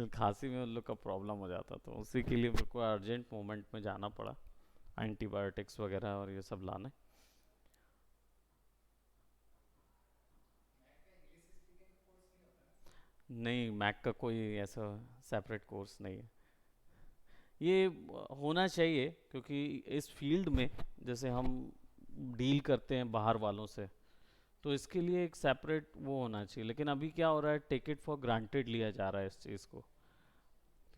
खांसी में उन लोग का प्रॉब्लम हो जाता, तो उसी के लिए मेरे को अर्जेंट मोमेंट में जाना पड़ा, एंटीबायोटिक्स वगैरह और ये सब लाने। नहीं, मैक का कोई ऐसा सेपरेट कोर्स नहीं है। ये होना चाहिए, क्योंकि इस फील्ड में जैसे हम डील करते हैं बाहर वालों से, तो इसके लिए एक सेपरेट वो होना चाहिए। लेकिन अभी क्या हो रहा है, टेक इट फॉर ग्रांटेड लिया जा रहा है इस चीज़ को,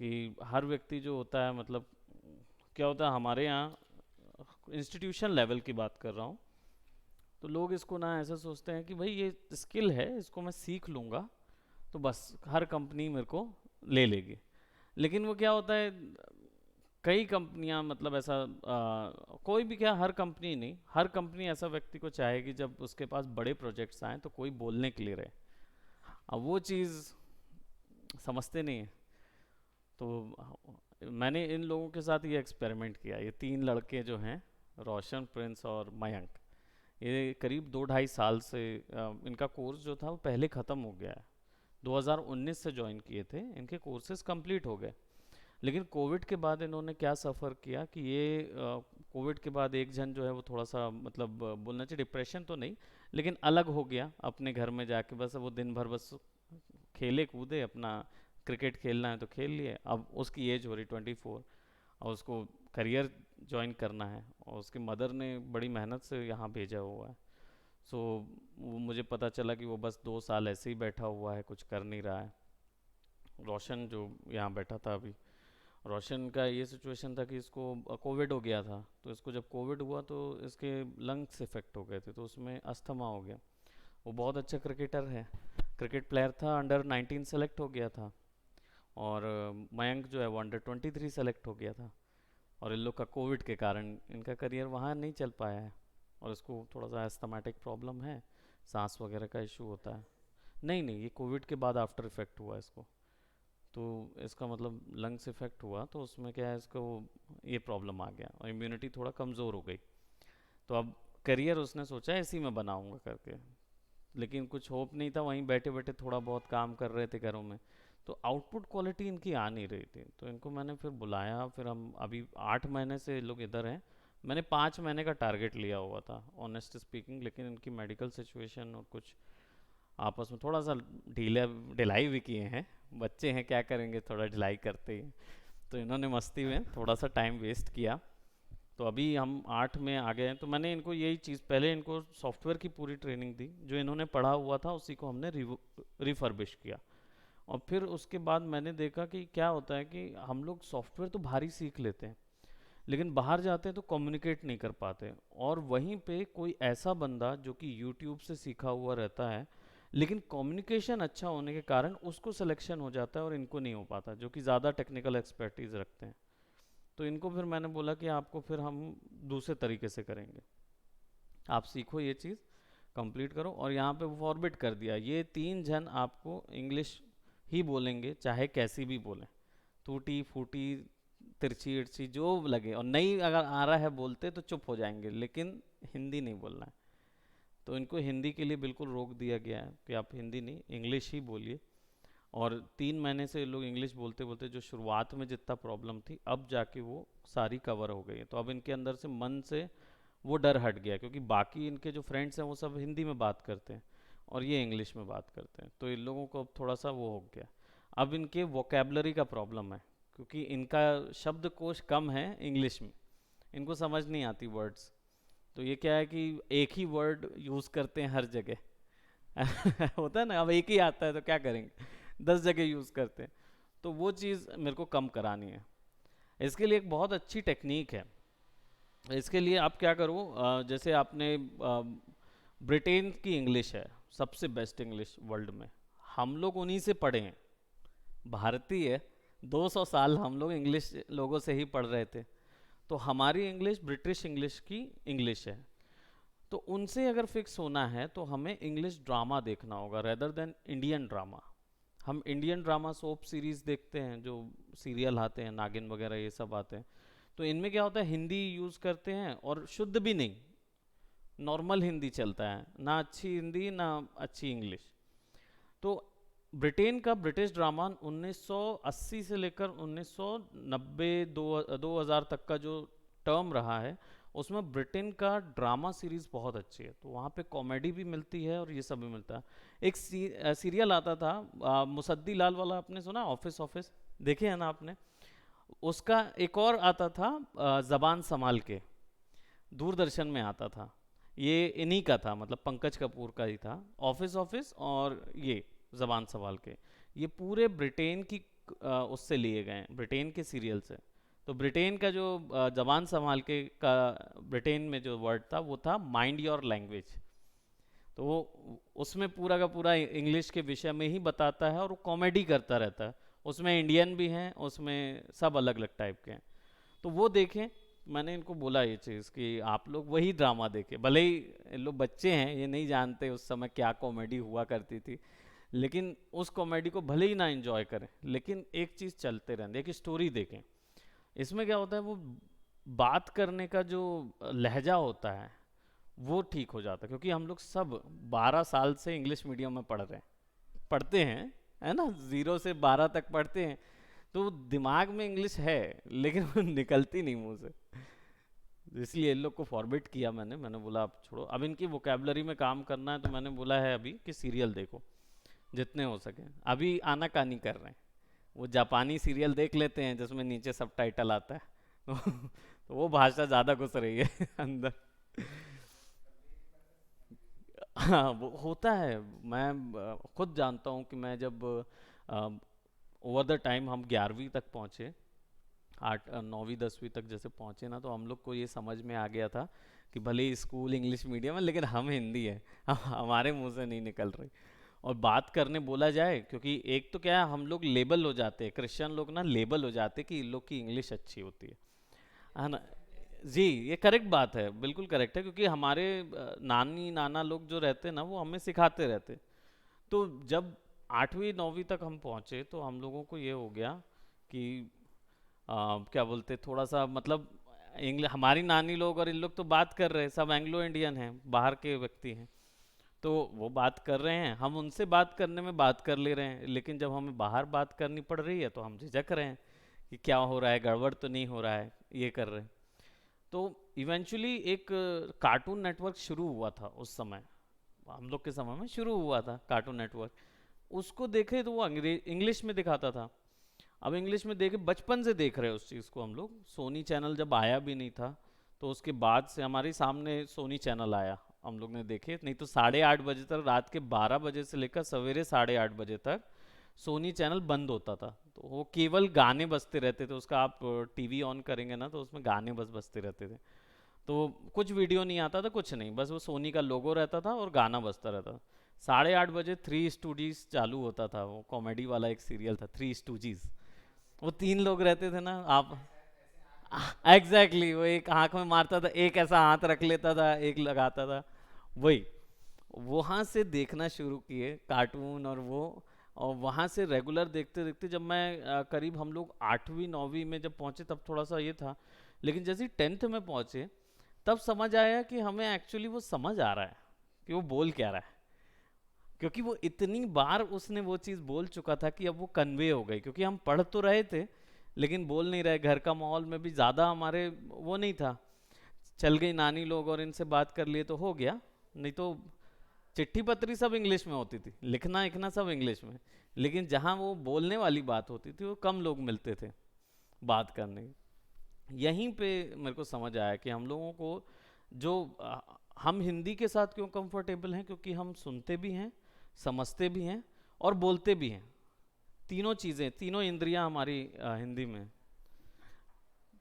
कि हर व्यक्ति जो होता है, मतलब क्या होता है हमारे यहाँ, इंस्टीट्यूशन लेवल की बात कर रहा हूँ, तो लोग इसको ना ऐसा सोचते हैं कि भाई ये स्किल है, इसको मैं सीख लूँगा तो बस हर कंपनी मेरे को ले लेगी। लेकिन वो क्या होता है, कई कंपनियां, मतलब ऐसा कोई भी क्या, हर कंपनी नहीं, हर कंपनी ऐसा व्यक्ति को चाहेगी जब उसके पास बड़े प्रोजेक्ट्स आए तो कोई बोलने के लिए रहे। अब वो चीज़ समझते नहीं है। तो मैंने इन लोगों के साथ ये एक्सपेरिमेंट किया, ये तीन लड़के जो हैं, रोशन, प्रिंस और मयंक, ये करीब 2 ढाई साल से इनका कोर्स जो था वो पहले ख़त्म हो गया है। 2019 से ज्वाइन किए थे, इनके कोर्सेज कंप्लीट हो गए। लेकिन कोविड के बाद इन्होंने क्या सफ़र किया कि ये कोविड के बाद एक जन जो है वो थोड़ा सा, मतलब बोलना चाहिए डिप्रेशन तो नहीं, लेकिन अलग हो गया अपने घर में जाके, बस वो दिन भर बस खेले कूदे अपना, क्रिकेट खेलना है तो खेल लिए। अब उसकी एज हो रही 24, और उसको करियर ज्वाइन करना है, और उसकी मदर ने बड़ी मेहनत से यहाँ भेजा हुआ है। सो वो मुझे पता चला कि वो बस 2 साल ऐसे ही बैठा हुआ है, कुछ कर नहीं रहा है। रोशन जो यहाँ बैठा था अभी, रोशन का ये सिचुएशन था कि इसको कोविड हो गया था, तो इसको जब कोविड हुआ तो इसके लंग्स इफेक्ट हो गए थे, तो उसमें अस्थमा हो गया। वो बहुत अच्छा क्रिकेटर है, क्रिकेट प्लेयर था, अंडर 19 सेलेक्ट हो गया था। और मयंक जो है वो अंडर 23 सेलेक्ट हो गया था। और इन लोग का कोविड के कारण इनका करियर वहाँ नहीं चल पाया है। और इसको थोड़ा सा एस्थमेटिक प्रॉब्लम है, सांस वगैरह का इशू होता है। नहीं नहीं, ये कोविड के बाद आफ्टर इफेक्ट हुआ इसको। तो इसका मतलब लंग्स इफेक्ट हुआ, तो उसमें क्या है, इसको ये प्रॉब्लम आ गया और इम्यूनिटी थोड़ा कमज़ोर हो गई। तो अब करियर उसने सोचा इसी में बनाऊंगा करके, लेकिन कुछ होप नहीं था, वहीं बैठे बैठे थोड़ा बहुत काम कर रहे थे घरों में, तो आउटपुट क्वालिटी इनकी आ नहीं रही थी। तो इनको मैंने फिर बुलाया, फिर हम अभी 8 महीने से ये लोग इधर हैं। मैंने 5 महीने का टारगेट लिया हुआ था ऑनेस्ट स्पीकिंग, लेकिन इनकी मेडिकल सिचुएशन और कुछ आपस में थोड़ा सा ढीला ढिलाई भी किए हैं। बच्चे हैं, क्या करेंगे, थोड़ा ढिलाई करते ही। तो इन्होंने मस्ती में थोड़ा सा टाइम वेस्ट किया। तो अभी हम 8 में आ गए हैं। तो मैंने इनको यही चीज़, पहले इनको सॉफ्टवेयर की पूरी ट्रेनिंग दी, जो इन्होंने पढ़ा हुआ था उसी को हमने रिफर्बिश किया। और फिर उसके बाद मैंने देखा कि क्या होता है कि हम लोग सॉफ्टवेयर तो भारी सीख लेते हैं, लेकिन बाहर जाते हैं तो कम्युनिकेट नहीं कर पाते। और वहीं पे कोई ऐसा बंदा जो कि यूट्यूब से सीखा हुआ रहता है, लेकिन कम्युनिकेशन अच्छा होने के कारण उसको सिलेक्शन हो जाता है और इनको नहीं हो पाता, जो कि ज़्यादा टेक्निकल एक्सपर्टीज़ रखते हैं। तो इनको फिर मैंने बोला कि आपको फिर हम दूसरे तरीके से करेंगे, आप सीखो ये चीज़, कंप्लीट करो। और यहाँ पे वो फॉरबिट कर दिया, ये 3 जन आपको इंग्लिश ही बोलेंगे, चाहे कैसी भी बोलें, टूटी फूटी, तिरछी इरछी जो लगे, और नहीं अगर आ रहा है बोलते तो चुप हो जाएंगे, लेकिन हिंदी नहीं बोलना है। तो इनको हिंदी के लिए बिल्कुल रोक दिया गया है कि आप हिंदी नहीं, इंग्लिश ही बोलिए। और 3 महीने से ये लोग इंग्लिश बोलते बोलते, जो शुरुआत में जितना प्रॉब्लम थी, अब जाके वो सारी कवर हो गई है। तो अब इनके अंदर से मन से वो डर हट गया, क्योंकि बाकी इनके जो फ्रेंड्स हैं वो सब हिंदी में बात करते हैं और ये इंग्लिश में बात करते हैं, तो इन लोगों को अब थोड़ा सा वो हो गया। अब इनके वोकेबलरी का प्रॉब्लम है, क्योंकि इनका शब्दकोश कम है इंग्लिश में, इनको समझ नहीं आती वर्ड्स। तो ये क्या है कि एक ही वर्ड यूज़ करते हैं हर जगह होता है ना, अब एक ही आता है तो क्या करेंगे, 10 जगह यूज़ करते हैं। तो वो चीज़ मेरे को कम करानी है। इसके लिए एक बहुत अच्छी टेक्निक है। इसके लिए आप क्या करो, जैसे आपने ब्रिटेन की इंग्लिश है सबसे बेस्ट इंग्लिश वर्ल्ड में, हम लोग उन्हीं से पढ़े हैं, भारतीय। 200 साल हम लोग इंग्लिश लोगों से ही पढ़ रहे थे, तो हमारी इंग्लिश ब्रिटिश इंग्लिश की इंग्लिश है। तो उनसे अगर फिक्स होना है तो हमें इंग्लिश ड्रामा देखना होगा रेदर देन इंडियन ड्रामा। हम इंडियन ड्रामा सोप सीरीज देखते हैं, जो सीरियल आते हैं, नागिन वगैरह ये सब आते हैं, तो इनमें क्या होता है, हिंदी यूज़ करते हैं और शुद्ध भी नहीं, नॉर्मल हिंदी चलता है, ना अच्छी हिंदी ना अच्छी इंग्लिश। तो ब्रिटेन का ब्रिटिश ड्रामा 1980 से लेकर 1990 2000 तक का जो टर्म रहा है, उसमें ब्रिटेन का ड्रामा सीरीज बहुत अच्छी है। तो वहाँ पे कॉमेडी भी मिलती है और ये सब भी मिलता है। एक सीरियल आता था मुसद्दी लाल वाला, आपने सुना? ऑफिस ऑफिस देखे है ना आपने? उसका एक और आता था जबान संभाल के, दूरदर्शन में आता था। ये इन्हीं का था, मतलब पंकज कपूर का ही था, ऑफिस ऑफिस और ये जबान संभाल के। ये पूरे ब्रिटेन की उससे लिए गए हैं, ब्रिटेन के सीरियल से। तो ब्रिटेन का जो जबान संभाल के का ब्रिटेन में जो वर्ड था वो था माइंड योर लैंग्वेज। तो वो उसमें पूरा का पूरा इंग्लिश के विषय में ही बताता है और वो कॉमेडी करता रहता है। उसमें इंडियन भी हैं, उसमें सब अलग अलग टाइप के हैं। तो वो देखें। मैंने इनको बोला ये चीज़ कि आप लोग वही ड्रामा देखें, भले ही इन लोग बच्चे हैं, ये नहीं जानते उस समय क्या कॉमेडी हुआ करती थी, लेकिन उस कॉमेडी को भले ही ना एंजॉय करें, लेकिन एक चीज़ चलते रहें, एक स्टोरी देखें। इसमें क्या होता है, वो बात करने का जो लहजा होता है वो ठीक हो जाता है, क्योंकि हम लोग सब 12 साल से इंग्लिश मीडियम में पढ़ रहे हैं, पढ़ते हैं, है ना, 0 से 12 तक पढ़ते हैं। तो दिमाग में इंग्लिश है लेकिन वो निकलती नहीं मुंह से। इसलिए इन लोग को फॉरबिट किया मैंने बोला आप छोड़ो, अब इनकी वोकेबलरी में काम करना है। तो मैंने बोला है अभी कि सीरियल देखो जितने हो सके। अभी आनाकानी कर रहे हैं, वो जापानी सीरियल देख लेते हैं जिसमें नीचे सबटाइटल आता है तो वो भाषा ज़्यादा घुस रही है अंदर। हाँ वो होता है। मैं खुद जानता हूँ कि मैं जब ओवर द टाइम हम 11वीं तक पहुँचे, 9वीं 10वीं तक जैसे पहुँचे ना, तो हम लोग को ये समझ में आ गया था कि भले ही स्कूल इंग्लिश मीडियम है लेकिन हम हिंदी है, हमारे मुंह से नहीं निकल रही। और बात करने बोला जाए, क्योंकि एक तो क्या है, हम लोग लेबल हो जाते हैं, क्रिश्चियन लोग ना लेबल हो जाते हैं कि इन लोग की इंग्लिश अच्छी होती है ना। जी, ये करेक्ट बात है, बिल्कुल करेक्ट है, क्योंकि हमारे नानी नाना लोग जो रहते हैं ना वो हमें सिखाते रहते। तो जब 8वीं 9वीं तक हम पहुँचे तो हम लोगों को ये हो गया कि क्या बोलते, थोड़ा सा मतलब इंग्लिश, हमारी नानी लोग और इन लोग तो बात कर रहे हैं, सब एंग्लो इंडियन हैं, बाहर के व्यक्ति हैं, तो वो बात कर रहे हैं, हम उनसे बात करने में बात कर ले रहे हैं, लेकिन जब हमें बाहर बात करनी पड़ रही है तो हम झिझक रहे हैं कि क्या हो रहा है, गड़बड़ तो नहीं हो रहा है, ये कर रहे हैं। तो इवेंचुअली एक कार्टून नेटवर्क शुरू हुआ था उस समय, हम लोग के समय में शुरू हुआ था कार्टून नेटवर्क। उसको देखे तो वो अंग्रेज इंग्लिश में दिखाता था। अब इंग्लिश में देखे, बचपन से देख रहे हैं उस चीज़ को हम लोग। सोनी चैनल जब आया भी नहीं था, तो उसके बाद से हमारे सामने सोनी चैनल आया, हम लोग ने देखे। नहीं तो 8:30 बजे तक, रात के 12 बजे से लेकर सवेरे 8:30 बजे तक सोनी चैनल बंद होता था। तो वो केवल गाने बजते रहते थे उसका, आप टीवी ऑन करेंगे ना तो उसमें गाने बस बजते रहते थे। तो कुछ वीडियो नहीं आता था, कुछ नहीं, बस वो सोनी का लोगो रहता था और गाना बजता रहता था। 8:30 बजे थ्री स्टूडीज चालू होता था, वो कॉमेडी वाला एक सीरियल था, थ्री स्टूजीज। वो 3 लोग रहते थे ना आप। एग्जैक्टली वो एक आंख में मारता था, एक ऐसा हाथ रख लेता था, एक लगाता था, वही। वहाँ से देखना शुरू किए कार्टून और वो, और वहाँ से रेगुलर देखते देखते जब मैं करीब हम लोग 8वीं 9वीं में जब पहुँचे तब थोड़ा सा ये था, लेकिन जैसे 10th में पहुँचे तब समझ आया कि हमें एक्चुअली वो समझ आ रहा है कि वो बोल क्या रहा है, क्योंकि वो इतनी बार उसने वो चीज़ बोल चुका था कि अब वो कन्वे हो गई। क्योंकि हम पढ़ तो रहे थे लेकिन बोल नहीं रहे, घर का माहौल में भी ज़्यादा हमारे वो नहीं था। चल गई नानी लोग और इनसे बात कर लिए तो हो गया, नहीं तो चिट्ठी पत्री सब इंग्लिश में होती थी, लिखना लिखना सब इंग्लिश में, लेकिन जहाँ वो बोलने वाली बात होती थी वो कम लोग मिलते थे बात करने। यहीं पे मेरे को समझ आया कि हम लोगों को जो हम हिंदी के साथ क्यों कंफर्टेबल हैं, क्योंकि हम सुनते भी हैं, समझते भी हैं और बोलते भी हैं। तीनों चीज़ें, तीनों इंद्रियां हमारी हिंदी में,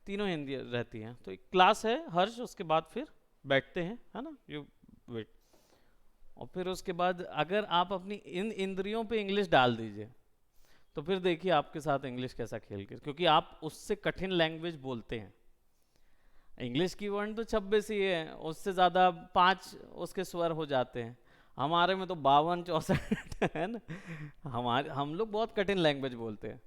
तीनों हिंदी रहती हैं। तो एक क्लास है हर्ष, उसके बाद फिर बैठते हैं, है ना, यू वेट। और फिर उसके बाद अगर आप अपनी इन इंद्रियों पे इंग्लिश डाल दीजिए तो फिर देखिए आपके साथ इंग्लिश कैसा खेल के, क्योंकि आप उससे कठिन लैंग्वेज बोलते हैं। इंग्लिश की वर्ड तो 26 ही है, उससे ज़्यादा 5 उसके स्वर हो जाते हैं। हमारे में तो 52 64 है ना। हम लोग बहुत कठिन लैंग्वेज बोलते हैं,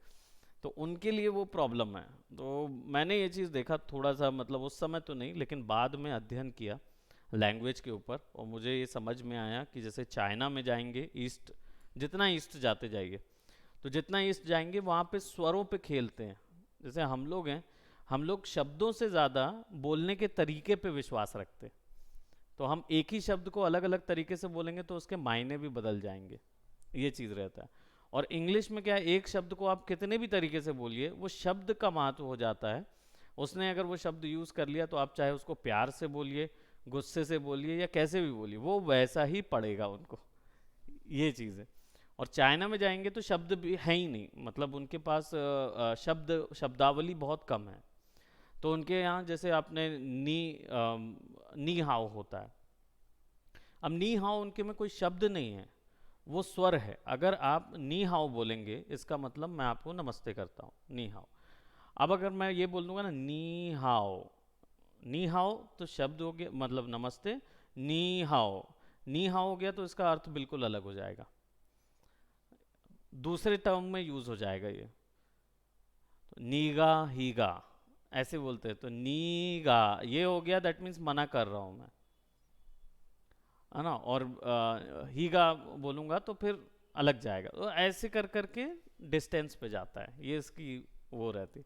तो उनके लिए वो प्रॉब्लम है। तो मैंने ये चीज़ देखा थोड़ा सा, मतलब उस समय तो नहीं लेकिन बाद में अध्ययन किया लैंग्वेज के ऊपर, और मुझे ये समझ में आया कि जैसे चाइना में जाएंगे, ईस्ट जितना ईस्ट जाते जाइए, तो जितना ईस्ट जाएंगे वहाँ पे स्वरों पे खेलते हैं। जैसे हम लोग हैं, हम लोग शब्दों से ज़्यादा बोलने के तरीके पे विश्वास रखते हैं। तो हम एक ही शब्द को अलग अलग तरीके से बोलेंगे तो उसके मायने भी बदल जाएंगे, ये चीज़ रहता है। और इंग्लिश में क्या है, एक शब्द को आप कितने भी तरीके से बोलिए, वो शब्द का महत्व हो जाता है। उसने अगर वो शब्द यूज़ कर लिया तो आप चाहे उसको प्यार से बोलिए, गुस्से से बोलिए, या कैसे भी बोलिए, वो वैसा ही पड़ेगा उनको, ये चीज़ है। और चाइना में जाएंगे तो शब्द भी है ही नहीं, मतलब उनके पास शब्दावली बहुत कम है। तो उनके यहाँ जैसे आपने नी हाव होता है, अब नी हाव उनके में कोई शब्द नहीं है, वो स्वर है। अगर आप नी हाव बोलेंगे, इसका मतलब मैं आपको नमस्ते करता हूँ, नी हाव। अब अगर मैं ये बोल दूंगा ना नी हाव, नी हाव तो शब्द हो गया, मतलब नमस्ते। नी हाव, नी हाव हो गया तो इसका अर्थ बिल्कुल अलग हो जाएगा, दूसरे टर्म में यूज हो जाएगा ये। तो नीगा हीगा ऐसे बोलते हैं, तो नीगा ये हो गया, दैट मीन्स मना कर रहा हूं मैं, है ना। और हीगा बोलूंगा तो फिर अलग जाएगा। तो ऐसे कर करके डिस्टेंस पे जाता है, ये इसकी वो रहती।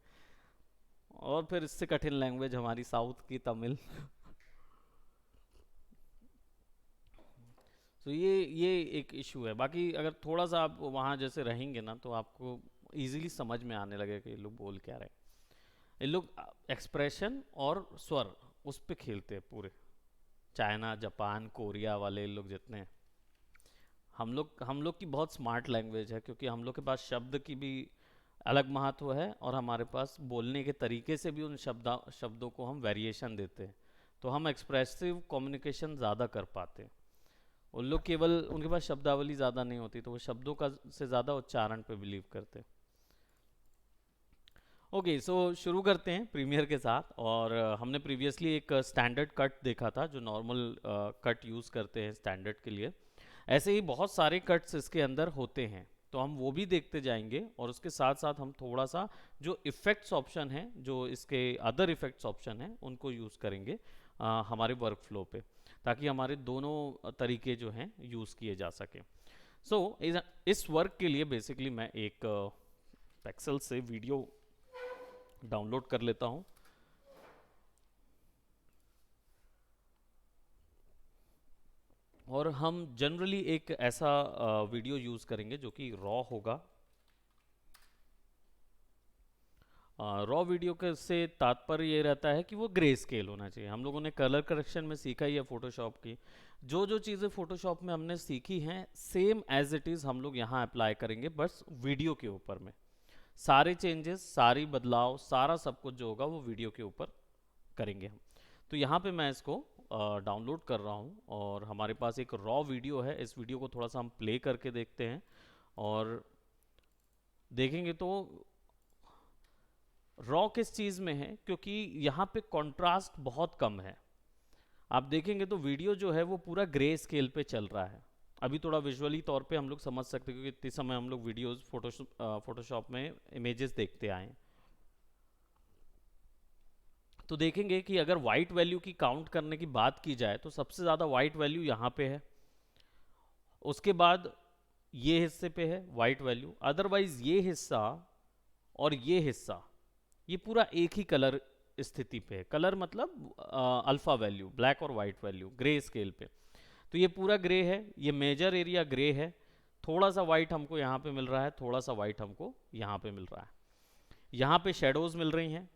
और फिर इससे कठिन लैंग्वेज हमारी साउथ की तमिल। तो ये एक इशू है। बाकी अगर थोड़ा सा आप वहाँ जैसे रहेंगे ना, तो आपको इजीली समझ में आने लगेगा कि ये लोग बोल क्या रहे हैं। ये लोग एक्सप्रेशन और स्वर उस पे खेलते हैं पूरे। चाइना, जापान, कोरिया वाले लोग जितने हैं, हम लोग की बहुत स्मार्ट लैंग्वेज है, क्योंकि हम लोग के पास शब्द की भी अलग महत्व है, और हमारे पास बोलने के तरीके से भी उन शब्दों को हम वेरिएशन देते हैं। तो हम एक्सप्रेसिव कम्युनिकेशन ज़्यादा कर पाते हैं। उन लोग केवल, उनके पास शब्दावली ज़्यादा नहीं होती, तो वो शब्दों का से ज़्यादा उच्चारण पे बिलीव करते हैं। ओके, सो शुरू करते हैं प्रीमियर के साथ। और हमने प्रीवियसली एक स्टैंडर्ड कट देखा था, जो नॉर्मल कट यूज़ करते हैं स्टैंडर्ड के लिए। ऐसे ही बहुत सारे कट्स इसके अंदर होते हैं, तो हम वो भी देखते जाएंगे। और उसके साथ साथ हम थोड़ा सा जो इफ़ेक्ट्स ऑप्शन है, जो इसके अदर इफ़ेक्ट्स ऑप्शन हैं, उनको यूज़ करेंगे हमारे वर्क फ्लो पे, ताकि हमारे दोनों तरीके जो हैं यूज़ किए जा सके। सो इस वर्क के लिए बेसिकली मैं एक पेक्सल से वीडियो डाउनलोड कर लेता हूँ। और हम जनरली एक ऐसा वीडियो यूज़ करेंगे जो कि रॉ होगा। रॉ वीडियो के से तात्पर्य ये रहता है कि वो ग्रे स्केल होना चाहिए। हम लोगों ने कलर करेक्शन में सीखा ही है फोटोशॉप की, जो जो चीज़ें फोटोशॉप में हमने सीखी हैं सेम एज इट इज़ हम लोग यहाँ अप्लाई करेंगे, बस वीडियो के ऊपर में। सारे चेंजेस, सारी बदलाव, सारा सब कुछ जो होगा वो वीडियो के ऊपर करेंगे हम। तो यहाँ पे मैं इसको डाउनलोड कर रहा हूँ, और हमारे पास एक रॉ वीडियो है। इस वीडियो को थोड़ा सा हम प्ले करके देखते हैं, और देखेंगे तो रॉ किस चीज़ में है, क्योंकि यहाँ पे कंट्रास्ट बहुत कम है। आप देखेंगे तो वीडियो जो है वो पूरा ग्रे स्केल पे चल रहा है। अभी थोड़ा विजुअली तौर पे हम लोग समझ सकते हैं, क्योंकि इतने समय हम लोग वीडियोस फोटोशॉप में इमेजेस देखते आए हैं। तो देखेंगे कि अगर वाइट वैल्यू की काउंट करने की बात की जाए तो सबसे ज़्यादा वाइट वैल्यू यहाँ पे है, उसके बाद ये हिस्से पे है वाइट वैल्यू। अदरवाइज ये हिस्सा और ये हिस्सा, ये पूरा एक ही कलर स्थिति पे है। कलर मतलब अल्फा वैल्यू, ब्लैक और वाइट वैल्यू ग्रे स्केल पे। तो ये पूरा ग्रे है, ये मेजर एरिया ग्रे है। थोड़ा सा वाइट हमको यहाँ पे मिल रहा है, थोड़ा सा वाइट हमको यहाँ पे मिल रहा है। यहाँ पे शेडोज मिल रही हैं,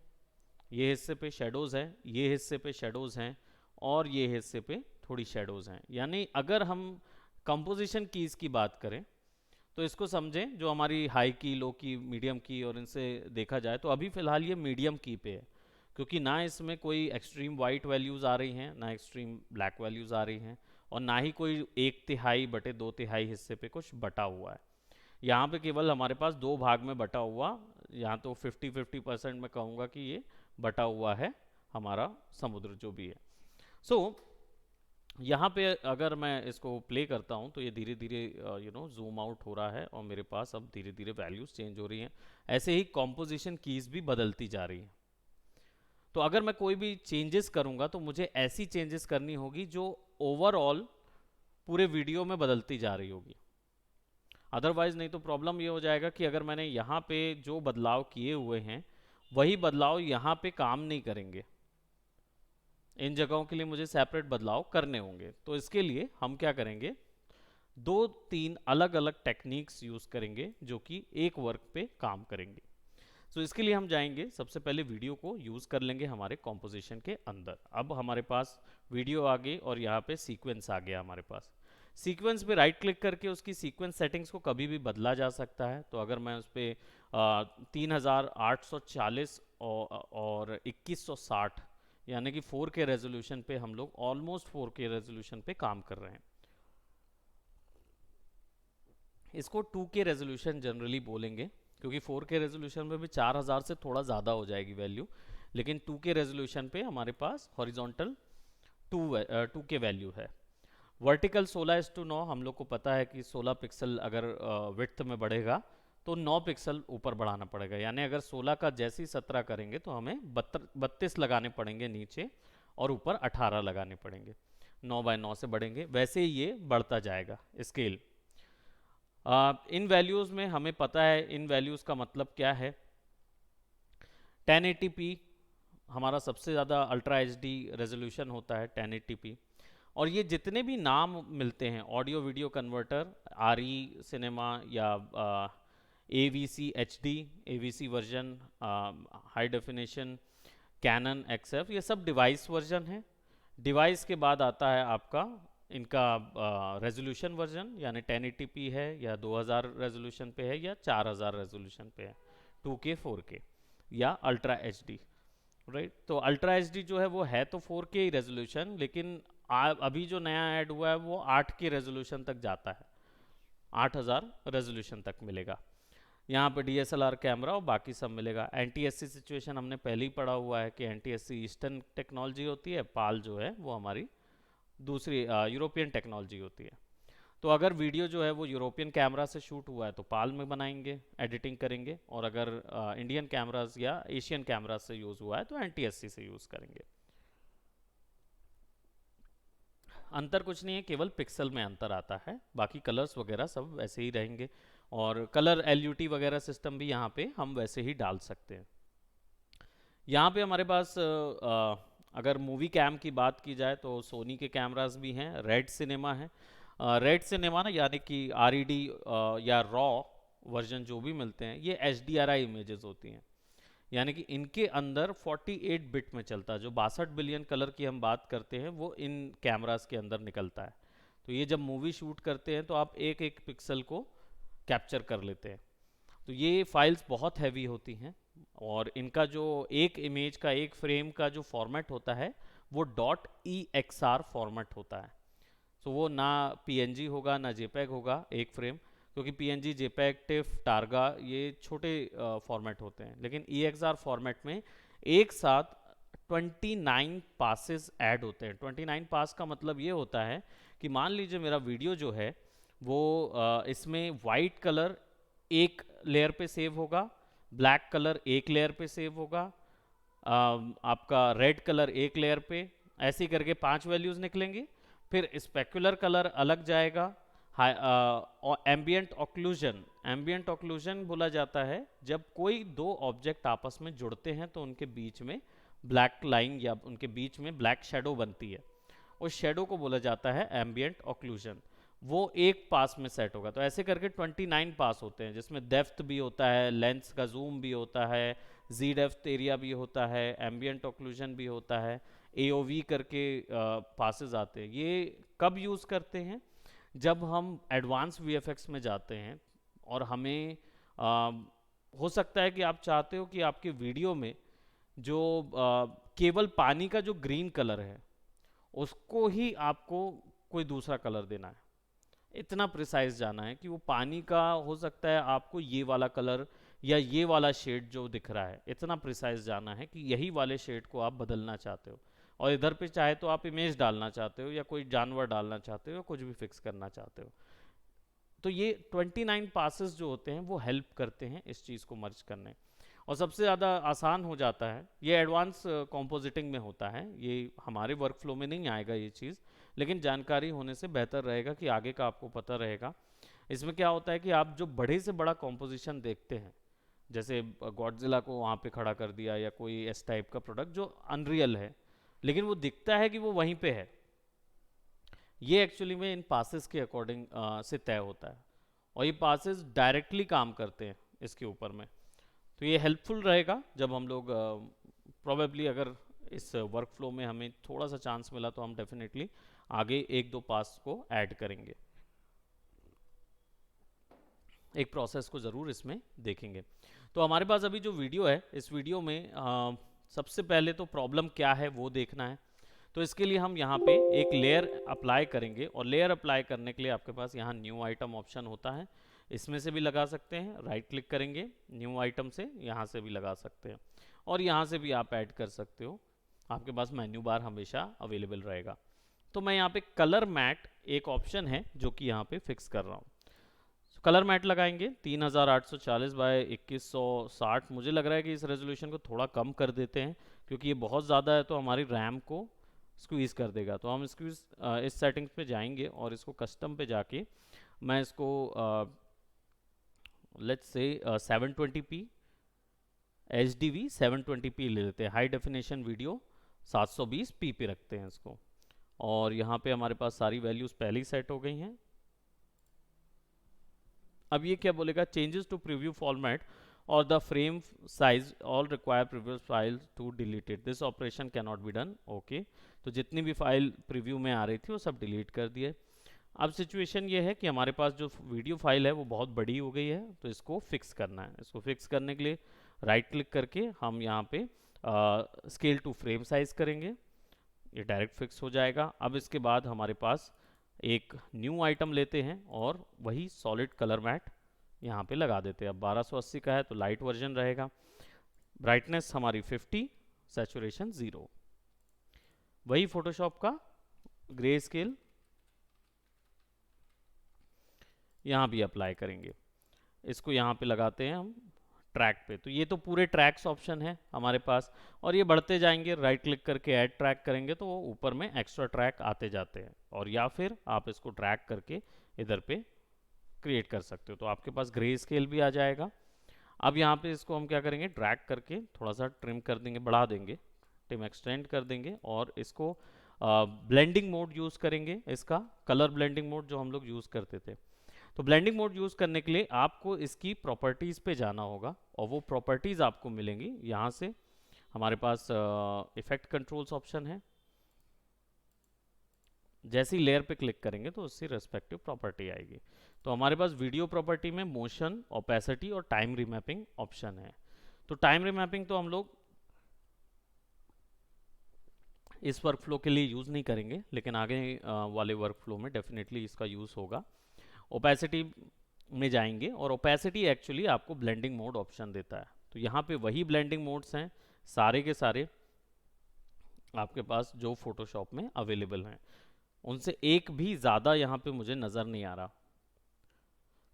ये हिस्से पे शेडोज है, ये हिस्से पे शेडोज हैं, और ये हिस्से पे थोड़ी शेडोज हैं। यानी अगर हम कंपोजिशन कीज की बात करें तो इसको समझें, जो हमारी हाई की, लो की, मीडियम की, और इनसे देखा जाए तो अभी फ़िलहाल ये मीडियम की पे है, क्योंकि ना इसमें कोई एक्सट्रीम वाइट वैल्यूज़ आ रही हैं, ना एक्सट्रीम ब्लैक वैल्यूज़ आ रही हैं, और ना ही कोई 1/3/2 हिस्से पे कुछ बटा हुआ है। यहाँ पे केवल हमारे पास 2 भाग में बटा हुआ, यहाँ तो 50-50% मैं कहूँगा कि ये बटा हुआ है हमारा समुद्र जो भी है। सो यहाँ पे अगर मैं इसको प्ले करता हूँ तो ये धीरे धीरे जूम आउट हो रहा है, और मेरे पास अब धीरे धीरे वैल्यूज़ चेंज हो रही हैं। ऐसे ही कॉम्पोजिशन कीज़ भी बदलती जा रही हैं। तो अगर मैं कोई भी चेंजेस करूँगा तो मुझे ऐसी चेंजेस करनी होगी जो ओवरऑल पूरे वीडियो में बदलती जा रही होगी। अदरवाइज नहीं तो प्रॉब्लम ये हो जाएगा कि अगर मैंने यहाँ पे जो बदलाव किए हुए हैं वही बदलाव यहाँ पे काम नहीं करेंगे, इन जगहों के लिए मुझे सेपरेट बदलाव करने होंगे। तो इसके लिए हम क्या करेंगे, दो तीन अलग अलग टेक्निक्स यूज करेंगे जो कि एक वर्क पे काम करेंगे। तो इसके लिए हम जाएंगे, सबसे पहले वीडियो को यूज कर लेंगे हमारे कॉम्पोजिशन के अंदर। अब हमारे पास वीडियो आ गई और यहाँ पे सीक्वेंस आ गया हमारे पास। सीक्वेंस पे राइट क्लिक करके उसकी सीक्वेंस सेटिंग्स को कभी भी बदला जा सकता है। तो अगर मैं उस पर 3840 और 2160 यानी कि 4K रेजोल्यूशन पे, हम लोग ऑलमोस्ट 4K रेजोल्यूशन पे काम कर रहे हैं। इसको 2K रेजोल्यूशन जनरली बोलेंगे, क्योंकि 4K रेजोल्यूशन में भी 4000 से थोड़ा ज़्यादा हो जाएगी वैल्यू, लेकिन 2K रेजोल्यूशन पे हमारे पास हॉरिजॉन्टल 2K वैल्यू है। वर्टिकल 16:9, हम लोग को पता है कि 16 पिक्सल अगर विड्थ में बढ़ेगा तो 9 पिक्सल ऊपर बढ़ाना पड़ेगा, यानी अगर 16 का जैसे ही 17 करेंगे तो हमें 32 लगाने पड़ेंगे नीचे और ऊपर 18 लगाने पड़ेंगे। 9x9 से बढ़ेंगे, वैसे ही ये बढ़ता जाएगा स्केल। इन वैल्यूज़ में हमें पता है इन वैल्यूज़ का मतलब क्या है। 1080p हमारा सबसे ज़्यादा अल्ट्रा एचडी रेजोल्यूशन होता है 1080p। और ये जितने भी नाम मिलते हैं audio video converter, RE cinema या AVC HD, AVC version, high definition, Canon XF, ये सब डिवाइस वर्जन है। डिवाइस के बाद आता है आपका इनका रेजोल्यूशन वर्जन, यानी 1080p है या 2000 रेजोल्यूशन पे है या 4000 रेजोल्यूशन पे है, 2K 4K या अल्ट्रा एचडी, राइट। तो अल्ट्रा एचडी जो है वो है तो 4K ही रेजोल्यूशन, लेकिन अभी जो नया ऐड हुआ है वो 8K रेजोल्यूशन तक जाता है, 8000 रेजोल्यूशन तक मिलेगा। यहाँ पे DSLR कैमरा और बाकी सब मिलेगा। NTSC सिचुएशन हमने पहले ही पढ़ा हुआ है कि NTSC ईस्टर्न टेक्नोलॉजी होती है, पाल जो है वो हमारी दूसरी यूरोपियन टेक्नोलॉजी होती है। तो अगर वीडियो जो है वो यूरोपियन कैमरा से शूट हुआ है तो पाल में बनाएंगे, एडिटिंग करेंगे, और अगर इंडियन कैमरास या एशियन कैमरास से यूज़ हुआ है तो NTSC से यूज़ करेंगे। अंतर कुछ नहीं है, केवल पिक्सल में अंतर आता है, बाकी कलर्स वगैरह सब वैसे ही रहेंगे, और कलर LUT वगैरह सिस्टम भी यहाँ पे हम वैसे ही डाल सकते हैं। यहाँ पे हमारे पास अगर मूवी कैम की बात की जाए तो सोनी के कैमरास भी हैं, रेड सिनेमा है। रेड सिनेमा ना, यानी कि RED या रॉ वर्जन जो भी मिलते हैं, ये HDRI इमेजेस होती हैं, यानी कि इनके अंदर 48 बिट में चलता है। जो 62 बिलियन कलर की हम बात करते हैं वो इन कैमरास के अंदर निकलता है। तो ये जब मूवी शूट करते हैं तो आप एक एक पिक्सल को कैप्चर कर लेते हैं। तो ये फाइल्स बहुत हैवी होती हैं, और इनका जो एक इमेज का, एक फ्रेम का जो फॉर्मेट होता है वो .EXR फॉर्मेट होता है। तो वो ना PNG होगा ना JPEG होगा एक फ्रेम, क्योंकि PNG, JPEG, TIFF, टारगा ये छोटे फॉर्मेट होते हैं, लेकिन EXR फॉर्मेट में एक साथ 29 पासेस ऐड होते हैं। 29 पास का मतलब ये होता है कि मान लीजिए मेरा वीडियो जो है वो इसमें वाइट कलर एक लेयर पे सेव होगा, ब्लैक कलर एक लेयर पे सेव होगा, आपका रेड कलर एक लेयर पे, ऐसे करके 5 वैल्यूज निकलेंगी। फिर स्पेकुलर कलर अलग जाएगा। एम्बियंट ऑक्लूजन, एम्बियंट ऑक्लूजन बोला जाता है जब कोई दो ऑब्जेक्ट आपस में जुड़ते हैं तो उनके बीच में ब्लैक लाइन या उनके बीच में ब्लैक शेडो बनती है, उस शेडो को बोला जाता है एम्बियंट ऑक्लूजन। वो एक पास में सेट होगा। तो ऐसे करके 29 पास होते हैं, जिसमें डेप्थ भी होता है, लेंस का जूम भी होता है, जी डेप्थ एरिया भी होता है, एम्बियंट ऑक्लूजन भी होता है, AOV करके पासेस आते हैं। ये कब यूज़ करते हैं? जब हम एडवांस VFX में जाते हैं और हमें हो सकता है कि आप चाहते हो कि आपके वीडियो में जो केवल पानी का जो ग्रीन कलर है उसको ही आपको कोई दूसरा कलर देना है। इतना प्रिसाइज जाना है कि वो पानी का हो सकता है आपको ये वाला कलर या ये वाला शेड जो दिख रहा है, इतना प्रिसाइज जाना है कि यही वाले शेड को आप बदलना चाहते हो, और इधर पे चाहे तो आप इमेज डालना चाहते हो या कोई जानवर डालना चाहते हो या कुछ भी फिक्स करना चाहते हो। तो ये 29 पासेस जो होते हैं वो हेल्प करते हैं इस चीज़ को मर्ज करने, और सबसे ज़्यादा आसान हो जाता है। ये एडवांस कंपोजिटिंग में होता है, ये हमारे वर्कफ्लो में नहीं आएगा ये चीज़, लेकिन जानकारी होने से बेहतर रहेगा कि आगे का आपको पता रहेगा। इसमें क्या होता है कि आप जो बड़े से बड़ा कॉम्पोजिशन देखते हैं, जैसे गॉडजिला को वहाँ पे खड़ा कर दिया या कोई इस टाइप का प्रोडक्ट जो अनरियल है, लेकिन वो दिखता है कि वो वहीं पे है, ये एक्चुअली में इन पासेस के अकॉर्डिंग से तय होता है, और ये पासेस डायरेक्टली काम करते हैं इसके ऊपर में। तो ये हेल्पफुल रहेगा जब हम लोग प्रोबेबली अगर इस वर्क फ्लो में हमें थोड़ा सा चांस मिला तो हम डेफिनेटली आगे एक दो पास को ऐड करेंगे, एक प्रोसेस को ज़रूर इसमें देखेंगे। तो हमारे पास अभी जो वीडियो है, इस वीडियो में सबसे पहले तो प्रॉब्लम क्या है वो देखना है। तो इसके लिए हम यहाँ पे एक लेयर अप्लाई करेंगे, और लेयर अप्लाई करने के लिए आपके पास यहाँ न्यू आइटम ऑप्शन होता है, इसमें से भी लगा सकते हैं, राइट क्लिक करेंगे न्यू आइटम से, यहाँ से भी लगा सकते हैं, और यहाँ से भी आप ऐड कर सकते हो, आपके पास मेन्यू बार हमेशा अवेलेबल रहेगा। तो मैं यहाँ पे कलर मैट एक ऑप्शन है जो कि यहाँ पे फिक्स कर रहा हूँ। कलर मैट लगाएंगे 3840 बाय 2160। मुझे लग रहा है कि इस रेजोल्यूशन को थोड़ा कम कर देते हैं, क्योंकि ये बहुत ज़्यादा है तो हमारी रैम को स्क्वीज कर देगा। तो हम स्क्वीज इस सेटिंग्स पे जाएंगे और इसको कस्टम पे जाके मैं इसको let's say 720p HDV 720p ले लेते हैं, हाई डेफिनेशन वीडियो 720p पे रखते हैं इसको, और यहाँ पे हमारे पास सारी वैल्यूज पहले ही सेट हो गई हैं। अब ये क्या बोलेगा, चेंजेस टू प्रीव्यू फॉर्मेट और the frame size all require preview file to deleted, this operation can not be done. Okay, तो जितनी भी फाइल प्रीव्यू में आ रही थी वो सब डिलीट कर दिए। अब सिचुएशन ये है कि हमारे पास जो वीडियो फाइल है वो बहुत बड़ी हो गई है, तो इसको फिक्स करना है। इसको फिक्स करने के लिए राइट क्लिक करके हम यहाँ पे स्केल टू फ्रेम साइज करेंगे, ये डायरेक्ट फिक्स हो जाएगा। अब इसके बाद हमारे पास एक न्यू आइटम लेते हैं और वही सॉलिड कलर मैट यहाँ पे लगा देते हैं। अब 1280 का है तो लाइट वर्जन रहेगा, ब्राइटनेस हमारी 50, सैचुरेशन 0, वही फोटोशॉप का ग्रे स्केल यहाँ भी अप्लाई करेंगे। इसको यहाँ पे लगाते हैं हम ट्रैक पे। तो ये तो पूरे ट्रैक्स ऑप्शन है हमारे पास, और ये बढ़ते जाएंगे, राइट क्लिक करके ऐड ट्रैक करेंगे तो वो ऊपर में एक्स्ट्रा ट्रैक आते जाते हैं, और या फिर आप इसको ड्रैग करके इधर पे क्रिएट कर सकते हो, तो आपके पास ग्रे स्केल भी आ जाएगा। अब यहाँ पे इसको हम क्या करेंगे, ड्रैग करके थोड़ा सा ट्रिम कर देंगे, बढ़ा देंगे, ट्रिम एक्सटेंड कर देंगे, और इसको ब्लेंडिंग मोड यूज़ करेंगे, इसका कलर ब्लेंडिंग मोड जो हम लोग यूज़ करते थे। तो ब्लेंडिंग मोड यूज़ करने के लिए आपको इसकी प्रॉपर्टीज़ पे जाना होगा, और वो प्रॉपर्टीज़ आपको मिलेंगी यहाँ से। हमारे पास इफेक्ट कंट्रोल्स ऑप्शन है, जैसे ही लेयर पे क्लिक करेंगे तो उससे रेस्पेक्टिव प्रॉपर्टी आएगी। तो हमारे पास वीडियो प्रॉपर्टी में मोशन, ओपेसिटी और टाइम रीमैपिंग ऑप्शन है। तो टाइम रीमैपिंग तो हम लोग इस वर्क फ्लो के लिए यूज़ नहीं करेंगे, लेकिन आगे वाले वर्क फ्लो में डेफिनेटली इसका यूज़ होगा। ओपेसिटी में जाएंगे, और ओपेसिटी एक्चुअली आपको ब्लेंडिंग मोड ऑप्शन देता है। तो यहाँ पे वही ब्लेंडिंग मोड्स हैं सारे के सारे आपके पास जो फोटोशॉप में अवेलेबल हैं, उनसे एक भी ज़्यादा यहाँ पे मुझे नज़र नहीं आ रहा,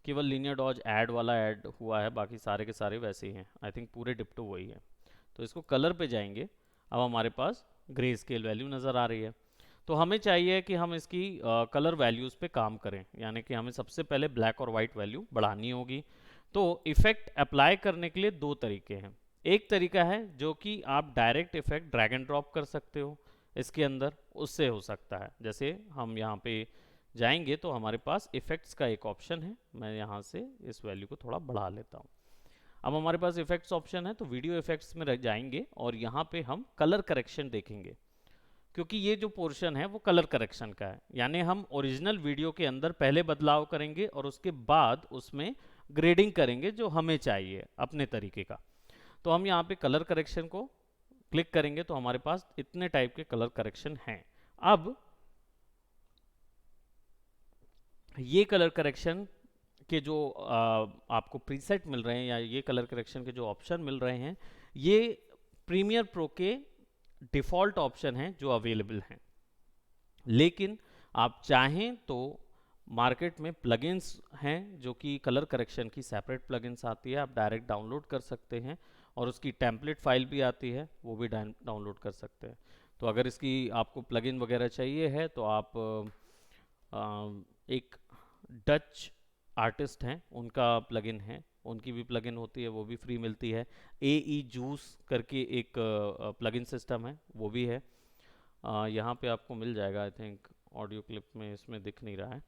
केवल लीनियर डॉज ऐड वाला ऐड हुआ है, बाकी सारे के सारे वैसे ही हैं। आई थिंक पूरे डिप्टो वही है। तो इसको कलर पे जाएंगे, अब हमारे पास ग्रे स्केल वैल्यू नज़र आ रही है। तो हमें चाहिए कि हम इसकी कलर वैल्यूज़ पे काम करें, यानी कि हमें सबसे पहले ब्लैक और वाइट वैल्यू बढ़ानी होगी। तो इफ़ेक्ट अप्लाई करने के लिए दो तरीके हैं। एक तरीका है जो कि आप direct effect drag and drop कर सकते हो इसके अंदर, उससे हो सकता है। जैसे हम यहाँ पे जाएंगे तो हमारे पास इफ़ेक्ट्स का एक ऑप्शन है, मैं यहाँ से इस वैल्यू को थोड़ा बढ़ा लेता हूँ। अब हमारे पास इफ़ेक्ट्स ऑप्शन है, तो वीडियो इफ़ेक्ट्स में जाएंगे और यहाँ पे हम कलर करेक्शन देखेंगे, क्योंकि ये जो पोर्शन है वो कलर करेक्शन का है, यानी हम ओरिजिनल वीडियो के अंदर पहले बदलाव करेंगे और उसके बाद उसमें ग्रेडिंग करेंगे जो हमें चाहिए अपने तरीके का। तो हम यहाँ पे कलर करेक्शन को क्लिक करेंगे तो हमारे पास इतने टाइप के कलर करेक्शन हैं। अब ये कलर करेक्शन के जो आपको प्रीसेट मिल रहे हैं, या ये कलर करेक्शन के जो ऑप्शन मिल रहे हैं, ये प्रीमियर प्रो के डिफ़ॉल्ट ऑप्शन हैं जो अवेलेबल हैं। लेकिन आप चाहें तो मार्केट में प्लगइन्स हैं जो कि कलर करेक्शन की सेपरेट प्लगइन्स आती है, आप डायरेक्ट डाउनलोड कर सकते हैं, और उसकी टेम्पलेट फाइल भी आती है, वो भी डाउनलोड कर सकते हैं। तो अगर इसकी आपको प्लगइन वगैरह चाहिए है तो आप एक डच आर्टिस्ट हैं उनका प्लगइन है, उनकी भी प्लगइन होती है, वो भी फ्री मिलती है। AE जूस करके एक प्लगइन सिस्टम है, वो भी है। यहाँ पे आपको मिल जाएगा, आई थिंक ऑडियो क्लिप में इसमें दिख नहीं रहा है,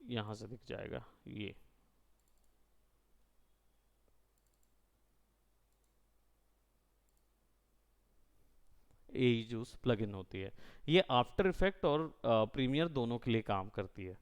यहाँ से दिख जाएगा ये। AE जूस प्लगइन होती है, ये आफ्टर इफेक्ट और प्रीमियर दोनों के लिए काम करती है।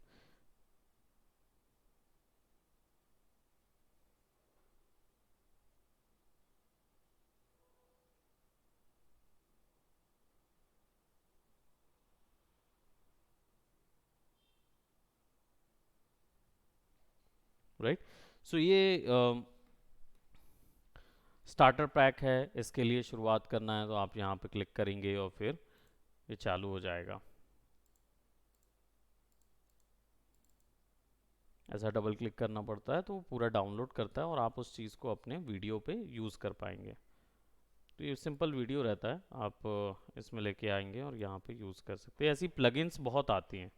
राइट, सो ये स्टार्टर पैक है, इसके लिए शुरुआत करना है तो आप यहाँ पे क्लिक करेंगे और फिर ये चालू हो जाएगा। ऐसा डबल क्लिक करना पड़ता है तो वो पूरा डाउनलोड करता है और आप उस चीज़ को अपने वीडियो पे यूज़ कर पाएंगे। तो ये सिंपल वीडियो रहता है, आप इसमें लेके आएंगे और यहाँ पे यूज़ कर सकते हैं। ऐसी प्लगइन्स बहुत आती हैं,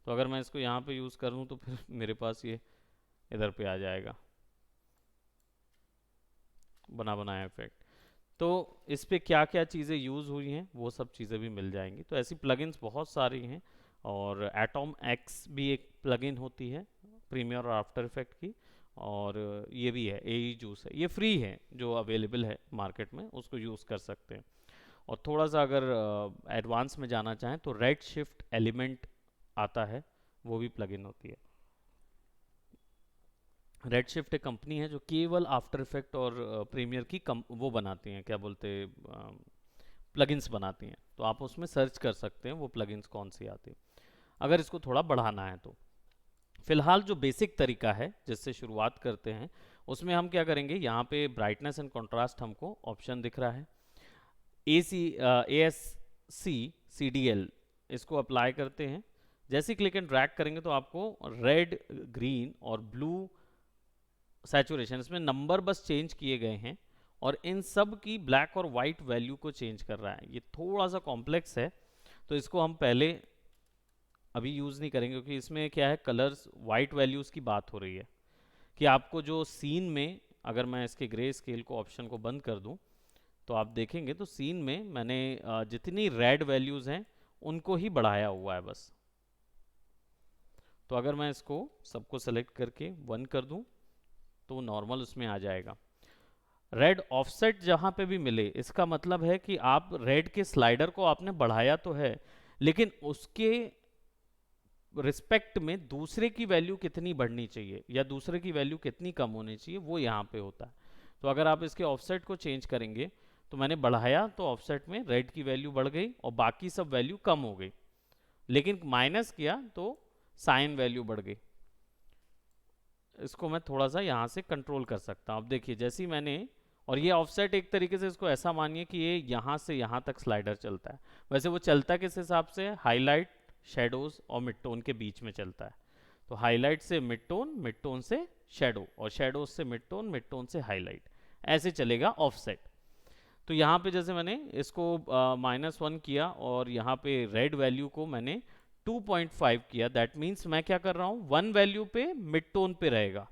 तो अगर मैं इसको यहाँ पे यूज़ करूँ तो फिर मेरे पास ये इधर पे आ जाएगा बना बनाया इफेक्ट। तो इस पे क्या क्या चीज़ें यूज़ हुई हैं वो सब चीज़ें भी मिल जाएंगी। तो ऐसी प्लगइन्स बहुत सारी हैं, और एटॉम एक्स भी एक प्लगइन होती है प्रीमियर और आफ्टर इफेक्ट की, और ये भी है AE जूस है, ये फ्री है जो अवेलेबल है मार्केट में, उसको यूज़ कर सकते हैं। और थोड़ा सा अगर एडवांस में जाना चाहें तो रेड शिफ्ट एलिमेंट आता है, वो भी प्लगइन होती है। रेड शिफ्ट एक कंपनी है जो केवल आफ्टर इफेक्ट और प्रीमियर की वो बनाती हैं, क्या बोलते प्लगइन्स बनाती हैं, तो आप उसमें सर्च कर सकते हैं वो प्लगइन्स कौन सी आती है अगर इसको थोड़ा बढ़ाना है तो। फिलहाल जो बेसिक तरीका है जिससे शुरुआत करते हैं, उसमें हम क्या करेंगे, यहाँ पे ब्राइटनेस एंड कंट्रास्ट हमको ऑप्शन दिख रहा है, ASC इसको अप्लाई करते हैं। जैसे क्लिक एंड ड्रैग करेंगे तो आपको रेड, ग्रीन और ब्लू सैचुरेशन, इसमें नंबर बस चेंज किए गए हैं और इन सब की ब्लैक और वाइट वैल्यू को चेंज कर रहा है। ये थोड़ा सा कॉम्प्लेक्स है तो इसको हम पहले अभी यूज़ नहीं करेंगे, क्योंकि इसमें क्या है, कलर्स वाइट वैल्यूज़ की बात हो रही है कि आपको जो सीन में, अगर मैं इसके ग्रे स्केल को ऑप्शन को बंद कर दूं तो आप देखेंगे तो सीन में मैंने जितनी रेड वैल्यूज़ हैं उनको ही बढ़ाया हुआ है बस। तो अगर मैं इसको सबको सेलेक्ट करके 1 कर दूं तो नॉर्मल उसमें आ जाएगा। रेड ऑफसेट जहां पे भी मिले, इसका मतलब है कि आप रेड के स्लाइडर को आपने बढ़ाया तो है, लेकिन उसके रिस्पेक्ट में दूसरे की वैल्यू कितनी बढ़नी चाहिए या दूसरे की वैल्यू कितनी कम होनी चाहिए, वो यहाँ पे होता है। तो अगर आप इसके ऑफसेट को चेंज करेंगे, तो मैंने बढ़ाया तो ऑफसेट में रेड की वैल्यू बढ़ गई और बाकी सब वैल्यू कम हो गई, लेकिन माइनस किया तो साइन वैल्यू बढ़ गई। इसको मैं थोड़ा सा यहाँ से कंट्रोल कर सकता हूँ। अब देखिए जैसे ही मैंने, और ये ऑफसेट एक तरीके से इसको ऐसा मानिए कि ये यहाँ से यहाँ तक स्लाइडर चलता है। वैसे वो चलता किस हिसाब से, हाईलाइट, शेडोज और मिड टोन के बीच में चलता है। तो हाईलाइट से मिड टोन, मिड टोन से शेडो, और शेडोज से मिड टोन, मिड टोन से हाईलाइट, ऐसे चलेगा ऑफसेट। तो यहाँ पे जैसे मैंने इसको -1 किया और यहाँ पे रेड वैल्यू को मैंने 2.5 किया, दैट मीन्स मैं क्या कर रहा हूँ, 1 वैल्यू पे मिड टोन पे रहेगा,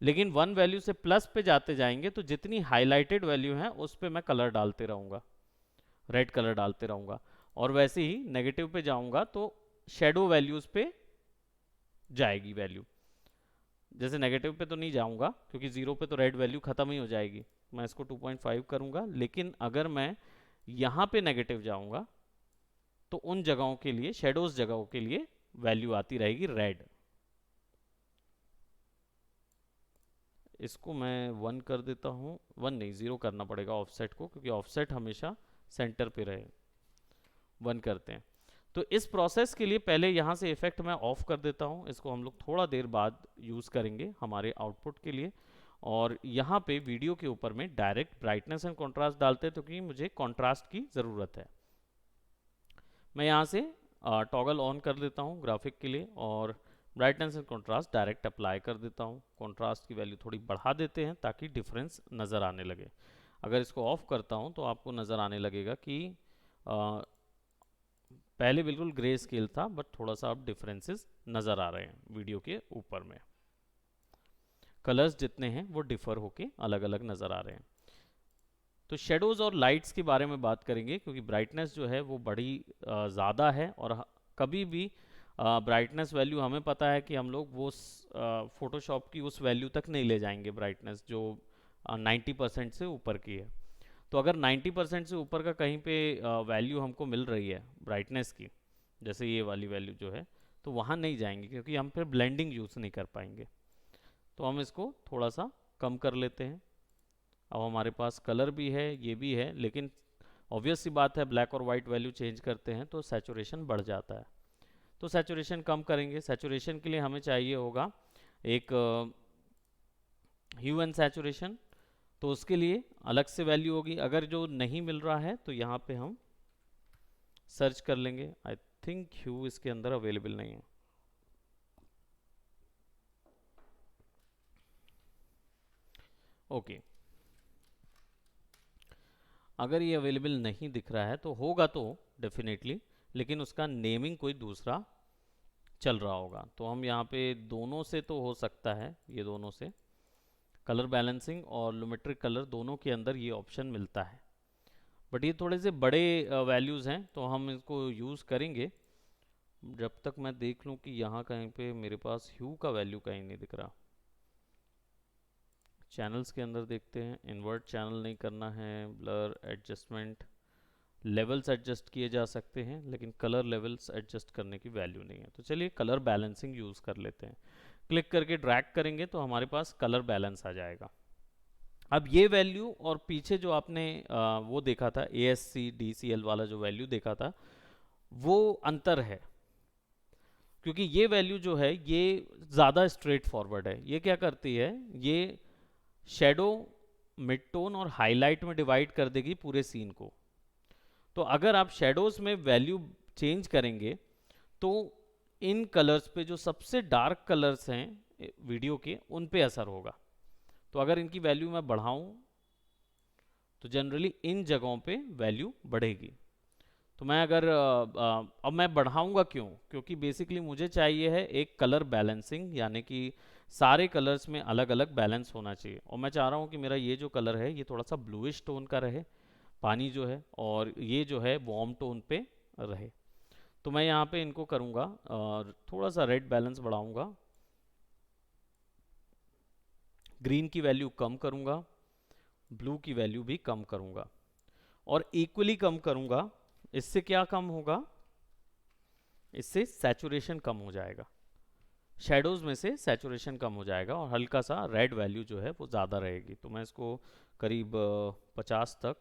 लेकिन 1 वैल्यू से प्लस पे जाते जाएंगे तो जितनी हाईलाइटेड वैल्यू है उस पे मैं कलर डालते रहूँगा, रेड कलर डालते रहूँगा। और वैसे ही नेगेटिव पे जाऊँगा तो शेडो वैल्यूज़ पे जाएगी वैल्यू। जैसे नेगेटिव पे तो नहीं जाऊँगा क्योंकि 0 पे तो रेड वैल्यू ख़त्म ही हो जाएगी, मैं इसको 2.5 करूँगा। लेकिन अगर मैं यहाँ पे नेगेटिव जाऊँगा तो उन जगहों के लिए, शेडोज जगहों के लिए वैल्यू आती रहेगी रेड। इसको मैं 1 कर देता हूँ, 1 नहीं 0 करना पड़ेगा ऑफसेट को, क्योंकि ऑफसेट हमेशा सेंटर पे रहे। 1 करते हैं। तो इस प्रोसेस के लिए पहले यहाँ से इफेक्ट मैं ऑफ कर देता हूँ, इसको हम लोग थोड़ा देर बाद यूज़ करेंगे हमारे आउटपुट के लिए। और यहाँ पे वीडियो के ऊपर में डायरेक्ट ब्राइटनेस एंड कंट्रास्ट डालते हैं, तो कि मुझे कंट्रास्ट की ज़रूरत है। मैं यहाँ से टॉगल ऑन कर देता हूँ ग्राफिक के लिए, और brightness and contrast direct apply कर देता हूँ। कंट्रास्ट की वैल्यू थोड़ी बढ़ा देते हैं ताकि डिफरेंस नज़र आने लगे। अगर इसको ऑफ करता हूँ तो आपको नज़र आने लगेगा कि पहले बिल्कुल ग्रे स्केल था, बट थोड़ा सा अब डिफरेंसेस नज़र आ रहे हैं वीडियो के ऊपर में। कलर्स जितने हैं वो डिफर होके अलग अलग नज़र आ रहे हैं। तो शेडोज़ और लाइट्स के बारे में बात करेंगे, क्योंकि ब्राइटनेस जो है वो बड़ी ज़्यादा है, और कभी भी ब्राइटनेस वैल्यू हमें पता है कि हम लोग वो फोटोशॉप की उस वैल्यू तक नहीं ले जाएंगे ब्राइटनेस जो 90% से ऊपर की है। तो अगर 90% से ऊपर का कहीं पे वैल्यू हमको मिल रही है ब्राइटनेस की, जैसे ये वाली वैल्यू जो है, तो वहाँ नहीं जाएंगे, क्योंकि हम फिर ब्लेंडिंग यूज़ नहीं कर पाएंगे। तो हम इसको थोड़ा सा कम कर लेते हैं। अब हमारे पास कलर भी है, ये भी है, लेकिन ऑब्वियस सी बात है ब्लैक और वाइट वैल्यू चेंज करते हैं तो सैचुरेशन बढ़ जाता है। तो सैचुरेशन कम करेंगे। सैचुरेशन के लिए हमें चाहिए होगा एक ह्यू एंड सैचुरेशन, तो उसके लिए अलग से वैल्यू होगी। अगर जो नहीं मिल रहा है तो यहाँ पे हम सर्च कर लेंगे। आई थिंक ह्यू इसके अंदर अवेलेबल नहीं है। ओके, अगर ये अवेलेबल नहीं दिख रहा है तो होगा तो डेफिनेटली, लेकिन उसका नेमिंग कोई दूसरा चल रहा होगा। तो हम यहाँ पे दोनों से तो हो सकता है, ये दोनों से कलर बैलेंसिंग और लुमेट्रिक कलर दोनों के अंदर ये ऑप्शन मिलता है। बट ये थोड़े से बड़े वैल्यूज़ हैं, तो हम इसको यूज़ करेंगे जब तक मैं देख लूँ कि यहाँ कहीं पे मेरे पास ह्यू का वैल्यू कहीं नहीं दिख रहा। चैनल्स के अंदर देखते हैं, इन्वर्ट चैनल नहीं करना है, ब्लर एडजस्टमेंट, लेवल्स एडजस्ट किए जा सकते हैं, लेकिन कलर लेवल्स एडजस्ट करने की वैल्यू नहीं है। तो चलिए कलर बैलेंसिंग यूज़ कर लेते हैं। क्लिक करके ड्रैग करेंगे तो हमारे पास कलर बैलेंस आ जाएगा। अब ये वैल्यू और पीछे जो आपने वो देखा था ASC DCL वाला जो वैल्यू देखा था, वो अंतर है, क्योंकि ये वैल्यू जो है ये ज़्यादा स्ट्रेट फॉरवर्ड है। ये क्या करती है, ये शेडो, मिड टोन और हाईलाइट में डिवाइड कर देगी पूरे सीन को। तो अगर आप शेडोज में वैल्यू चेंज करेंगे तो इन कलर्स पे, जो सबसे डार्क कलर्स हैं वीडियो के, उन पे असर होगा। तो अगर इनकी वैल्यू मैं बढ़ाऊं तो जनरली इन जगहों पे वैल्यू बढ़ेगी। तो मैं अगर अब मैं बढ़ाऊंगा क्यों, क्योंकि बेसिकली मुझे चाहिए है एक कलर बैलेंसिंग, यानी कि सारे कलर्स में अलग अलग बैलेंस होना चाहिए। और मैं चाह रहा हूँ कि मेरा ये जो कलर है ये थोड़ा सा ब्लूइश टोन का रहे, पानी जो है, और ये जो है वार्म टोन पे रहे। तो मैं यहाँ पे इनको करूँगा और थोड़ा सा रेड बैलेंस बढ़ाऊँगा, ग्रीन की वैल्यू कम करूँगा, ब्लू की वैल्यू भी कम करूँगा, और इक्वली कम करूँगा। इससे क्या कम होगा, इससे सैचुरेशन कम हो जाएगा, शेडोज में से सैचुरेशन कम हो जाएगा, और हल्का सा रेड वैल्यू जो है वो ज़्यादा रहेगी। तो मैं इसको करीब 50 तक,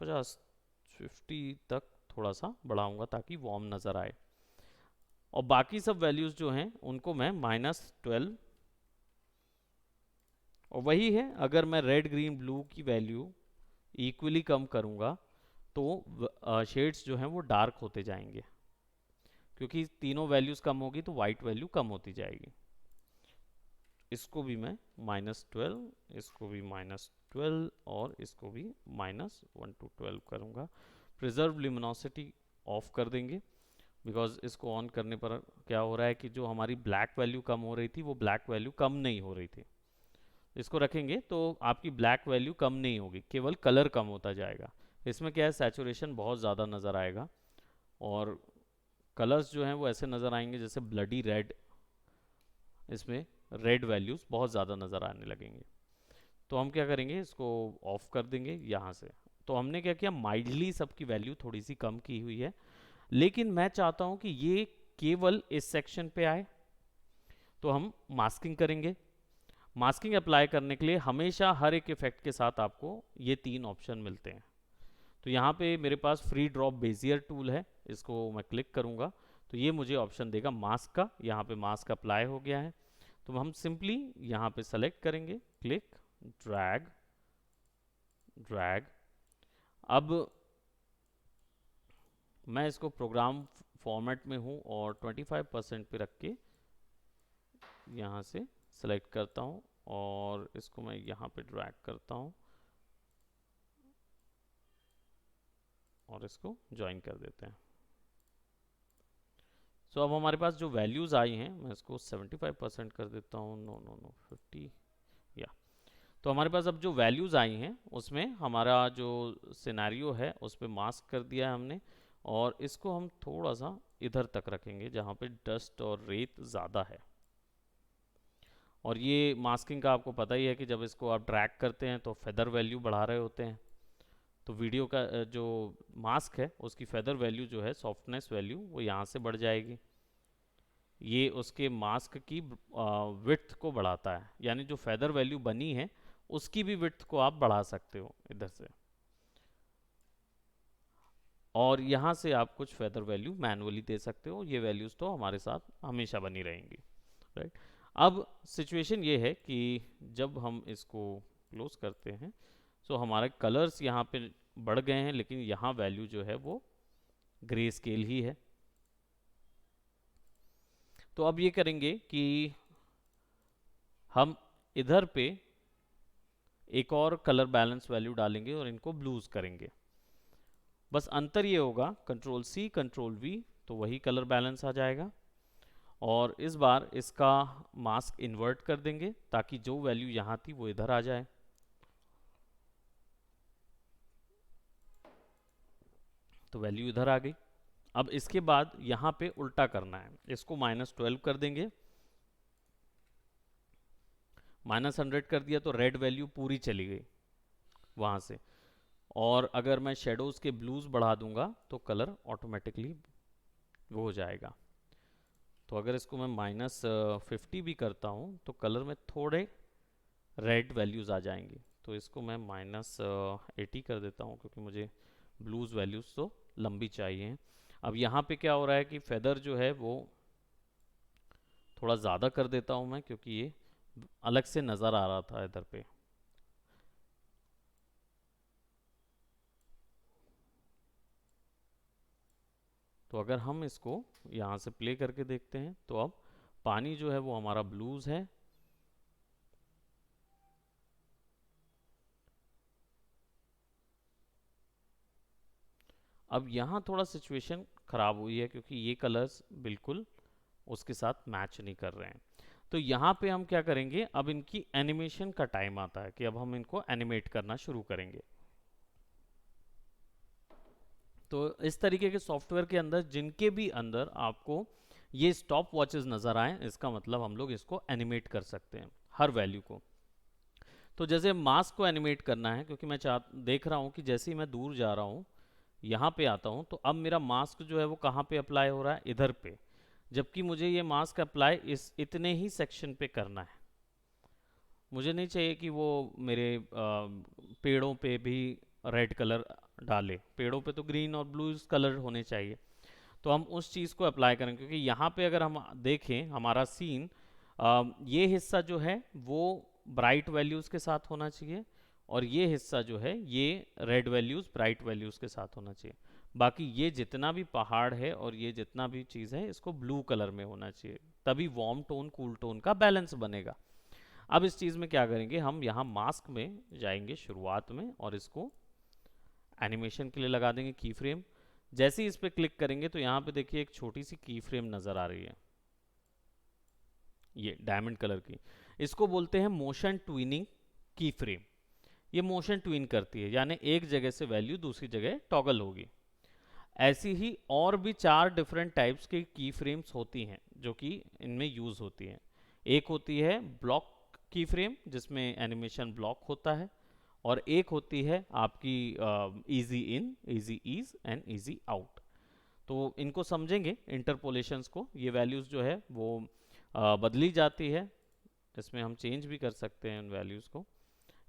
50 तक थोड़ा सा बढ़ाऊंगा ताकि वार्म नज़र आए। और बाकी सब वैल्यूज़ जो हैं उनको मैं -12, और वही है, अगर मैं रेड ग्रीन ब्लू की वैल्यू इक्वली कम करूँगा तो शेड्स जो हैं वो डार्क होते जाएंगे, क्योंकि तीनों वैल्यूज़ कम होगी तो वाइट वैल्यू कम होती जाएगी। इसको भी मैं -12, इसको भी -12, और इसको भी -1 to 12 करूँगा। प्रिजर्व लिमिनोसिटी ऑफ कर देंगे, बिकॉज इसको ऑन करने पर क्या हो रहा है कि जो हमारी ब्लैक वैल्यू कम हो रही थी वो ब्लैक वैल्यू कम नहीं हो रही थी। इसको रखेंगे तो आपकी ब्लैक वैल्यू कम नहीं होगी, केवल कलर कम होता जाएगा। इसमें क्या है, सैचुरेशन बहुत ज़्यादा नज़र आएगा, और कलर्स जो हैं वो ऐसे नज़र आएंगे जैसे ब्लडी रेड, इसमें रेड वैल्यूज़ बहुत ज़्यादा नज़र आने लगेंगे। तो हम क्या करेंगे, इसको ऑफ कर देंगे यहाँ से। तो हमने क्या किया, माइल्डली सबकी वैल्यू थोड़ी सी कम की हुई है, लेकिन मैं चाहता हूँ कि ये केवल इस सेक्शन पे आए, तो हम मास्किंग करेंगे। मास्किंग अप्लाई करने के लिए हमेशा हर एक इफेक्ट के साथ आपको ये 3 ऑप्शन मिलते हैं। तो यहाँ पे मेरे पास फ्री ड्रॉप बेजियर टूल है, इसको मैं क्लिक करूँगा तो ये मुझे ऑप्शन देगा मास्क का। यहाँ पे मास्क अप्लाई हो गया है, तो हम सिंपली यहाँ पे सेलेक्ट करेंगे, क्लिक, ड्रैग, ड्रैग। अब मैं इसको प्रोग्राम फॉर्मेट में हूँ और 25% पे रख के यहाँ से सेलेक्ट करता हूँ, और इसको मैं यहाँ पे ड्रैग करता हूँ, और इसको ज्वाइन कर देते हैं। सो अब हमारे पास जो वैल्यूज़ आई हैं, मैं इसको 75% कर देता हूँ, नो नो नो 50 या। तो हमारे पास अब जो वैल्यूज़ आई हैं उसमें हमारा जो सिनेरियो है उस पर मास्क कर दिया है हमने, और इसको हम थोड़ा सा इधर तक रखेंगे जहाँ पे डस्ट और रेत ज़्यादा है। और ये मास्किंग का आपको पता ही है कि जब इसको आप ड्रैग करते हैं तो फेदर वैल्यू बढ़ा रहे होते हैं। तो वीडियो का जो मास्क है उसकी फेदर वैल्यू जो है, सॉफ्टनेस वैल्यू, वो यहाँ से बढ़ जाएगी। ये उसके मास्क की विड्थ को बढ़ाता है, यानी जो फेदर वैल्यू बनी है उसकी भी विड्थ को आप बढ़ा सकते हो इधर से, और यहाँ से आप कुछ फेदर वैल्यू मैनुअली दे सकते हो। ये वैल्यूज़ तो हमारे साथ हमेशा बनी रहेंगी, राइट। अब सिचुएशन ये है कि जब हम इसको क्लोज करते हैं तो हमारे कलर्स यहाँ पे बढ़ गए हैं, लेकिन यहाँ वैल्यू जो है वो ग्रे स्केल ही है। तो अब ये करेंगे कि हम इधर पे एक और कलर बैलेंस वैल्यू डालेंगे और इनको ब्लूज करेंगे। बस अंतर ये होगा, कंट्रोल सी कंट्रोल वी, तो वही कलर बैलेंस आ जाएगा। और इस बार इसका मास्क इन्वर्ट कर देंगे ताकि जो वैल्यू यहाँ थी वो इधर आ जाए। तो वैल्यू इधर आ गई। अब इसके बाद यहाँ पे उल्टा करना है, इसको -12 कर देंगे। -100 कर दिया तो रेड वैल्यू पूरी चली गई वहाँ से। और अगर मैं शेडोज़ के ब्लूज बढ़ा दूंगा तो कलर ऑटोमेटिकली वो हो जाएगा। तो अगर इसको मैं -50 भी करता हूँ तो कलर में थोड़े रेड वैल्यूज़ आ जाएंगी। तो इसको मैं -80 कर देता हूँ क्योंकि मुझे ब्लूज वैल्यूज़ तो लंबी चाहिए। अब यहाँ पे क्या हो रहा है कि फेदर जो है वो थोड़ा ज़्यादा कर देता हूँ मैं, क्योंकि ये अलग से नज़र आ रहा था इधर पे। तो अगर हम इसको यहाँ से प्ले करके देखते हैं तो अब पानी जो है वो हमारा ब्लूज है। अब यहाँ थोड़ा सिचुएशन ख़राब हुई है क्योंकि ये कलर्स बिल्कुल उसके साथ मैच नहीं कर रहे हैं। तो यहाँ पे हम क्या करेंगे, अब इनकी एनिमेशन का टाइम आता है कि अब हम इनको एनिमेट करना शुरू करेंगे। तो इस तरीके के सॉफ्टवेयर के अंदर जिनके भी अंदर आपको ये स्टॉप वॉचेस नज़र आए, इसका मतलब हम लोग इसको एनिमेट कर सकते हैं हर वैल्यू को। तो जैसे मास्क को एनिमेट करना है, क्योंकि मैं देख रहा हूँ कि जैसे ही मैं दूर जा रहा हूँ यहाँ पे आता हूँ तो अब मेरा मास्क जो है वो कहाँ पे अप्लाई हो रहा है, इधर पे। जबकि मुझे ये मास्क अप्लाई इस इतने ही सेक्शन पे करना है। मुझे नहीं चाहिए कि वो मेरे पेड़ों पे भी रेड कलर डाले, पेड़ों पे तो ग्रीन और ब्लू कलर होने चाहिए। तो हम उस चीज़ को अप्लाई करें, क्योंकि यहाँ पे अगर हम देखें हमारा सीन, ये हिस्सा जो है वो ब्राइट वैल्यूज़ के साथ होना चाहिए, और ये हिस्सा जो है ये रेड वैल्यूज़ ब्राइट वैल्यूज़ के साथ होना चाहिए। बाकी ये जितना भी पहाड़ है और ये जितना भी चीज़ है इसको ब्लू कलर में होना चाहिए, तभी वार्म टोन कूल टोन का बैलेंस बनेगा। अब इस चीज़ में क्या करेंगे, हम यहाँ मास्क में जाएंगे शुरुआत में और इसको एनिमेशन के लिए लगा देंगे की फ्रेम। जैसे ही इस पर क्लिक करेंगे तो यहाँ पे देखिए एक छोटी सी की फ्रेम नज़र आ रही है, ये डायमंड कलर की। इसको बोलते हैं मोशन ट्विनिंग की फ्रेम। ये मोशन ट्विन करती है, यानी एक जगह से वैल्यू दूसरी जगह टॉगल होगी। ऐसी ही और भी 4 डिफरेंट टाइप्स की फ्रेम्स होती हैं जो कि इनमें यूज़ होती हैं। एक होती है ब्लॉक की फ्रेम जिसमें एनिमेशन ब्लॉक होता है, और एक होती है आपकी easy in, easy ease and easy out. तो इनको समझेंगे इंटरपोलेशंस को। ये वैल्यूज़ जो है वो बदली जाती है, इसमें हम चेंज भी कर सकते हैं उन वैल्यूज़ को।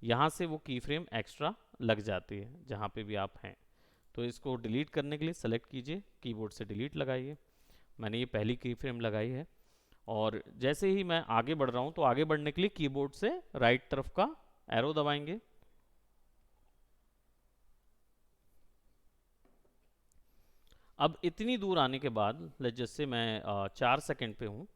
यहाँ से वो की फ्रेम एक्स्ट्रा लग जाती है जहाँ पे भी आप हैं। तो इसको डिलीट करने के लिए सेलेक्ट कीजिए, कीबोर्ड से डिलीट लगाइए। मैंने ये पहली की फ्रेम लगाई है, और जैसे ही मैं आगे बढ़ रहा हूँ तो आगे बढ़ने के लिए कीबोर्ड से राइट तरफ का एरो दबाएंगे। अब इतनी दूर आने के बाद जैसे मैं 4 सेकंड पे हूँ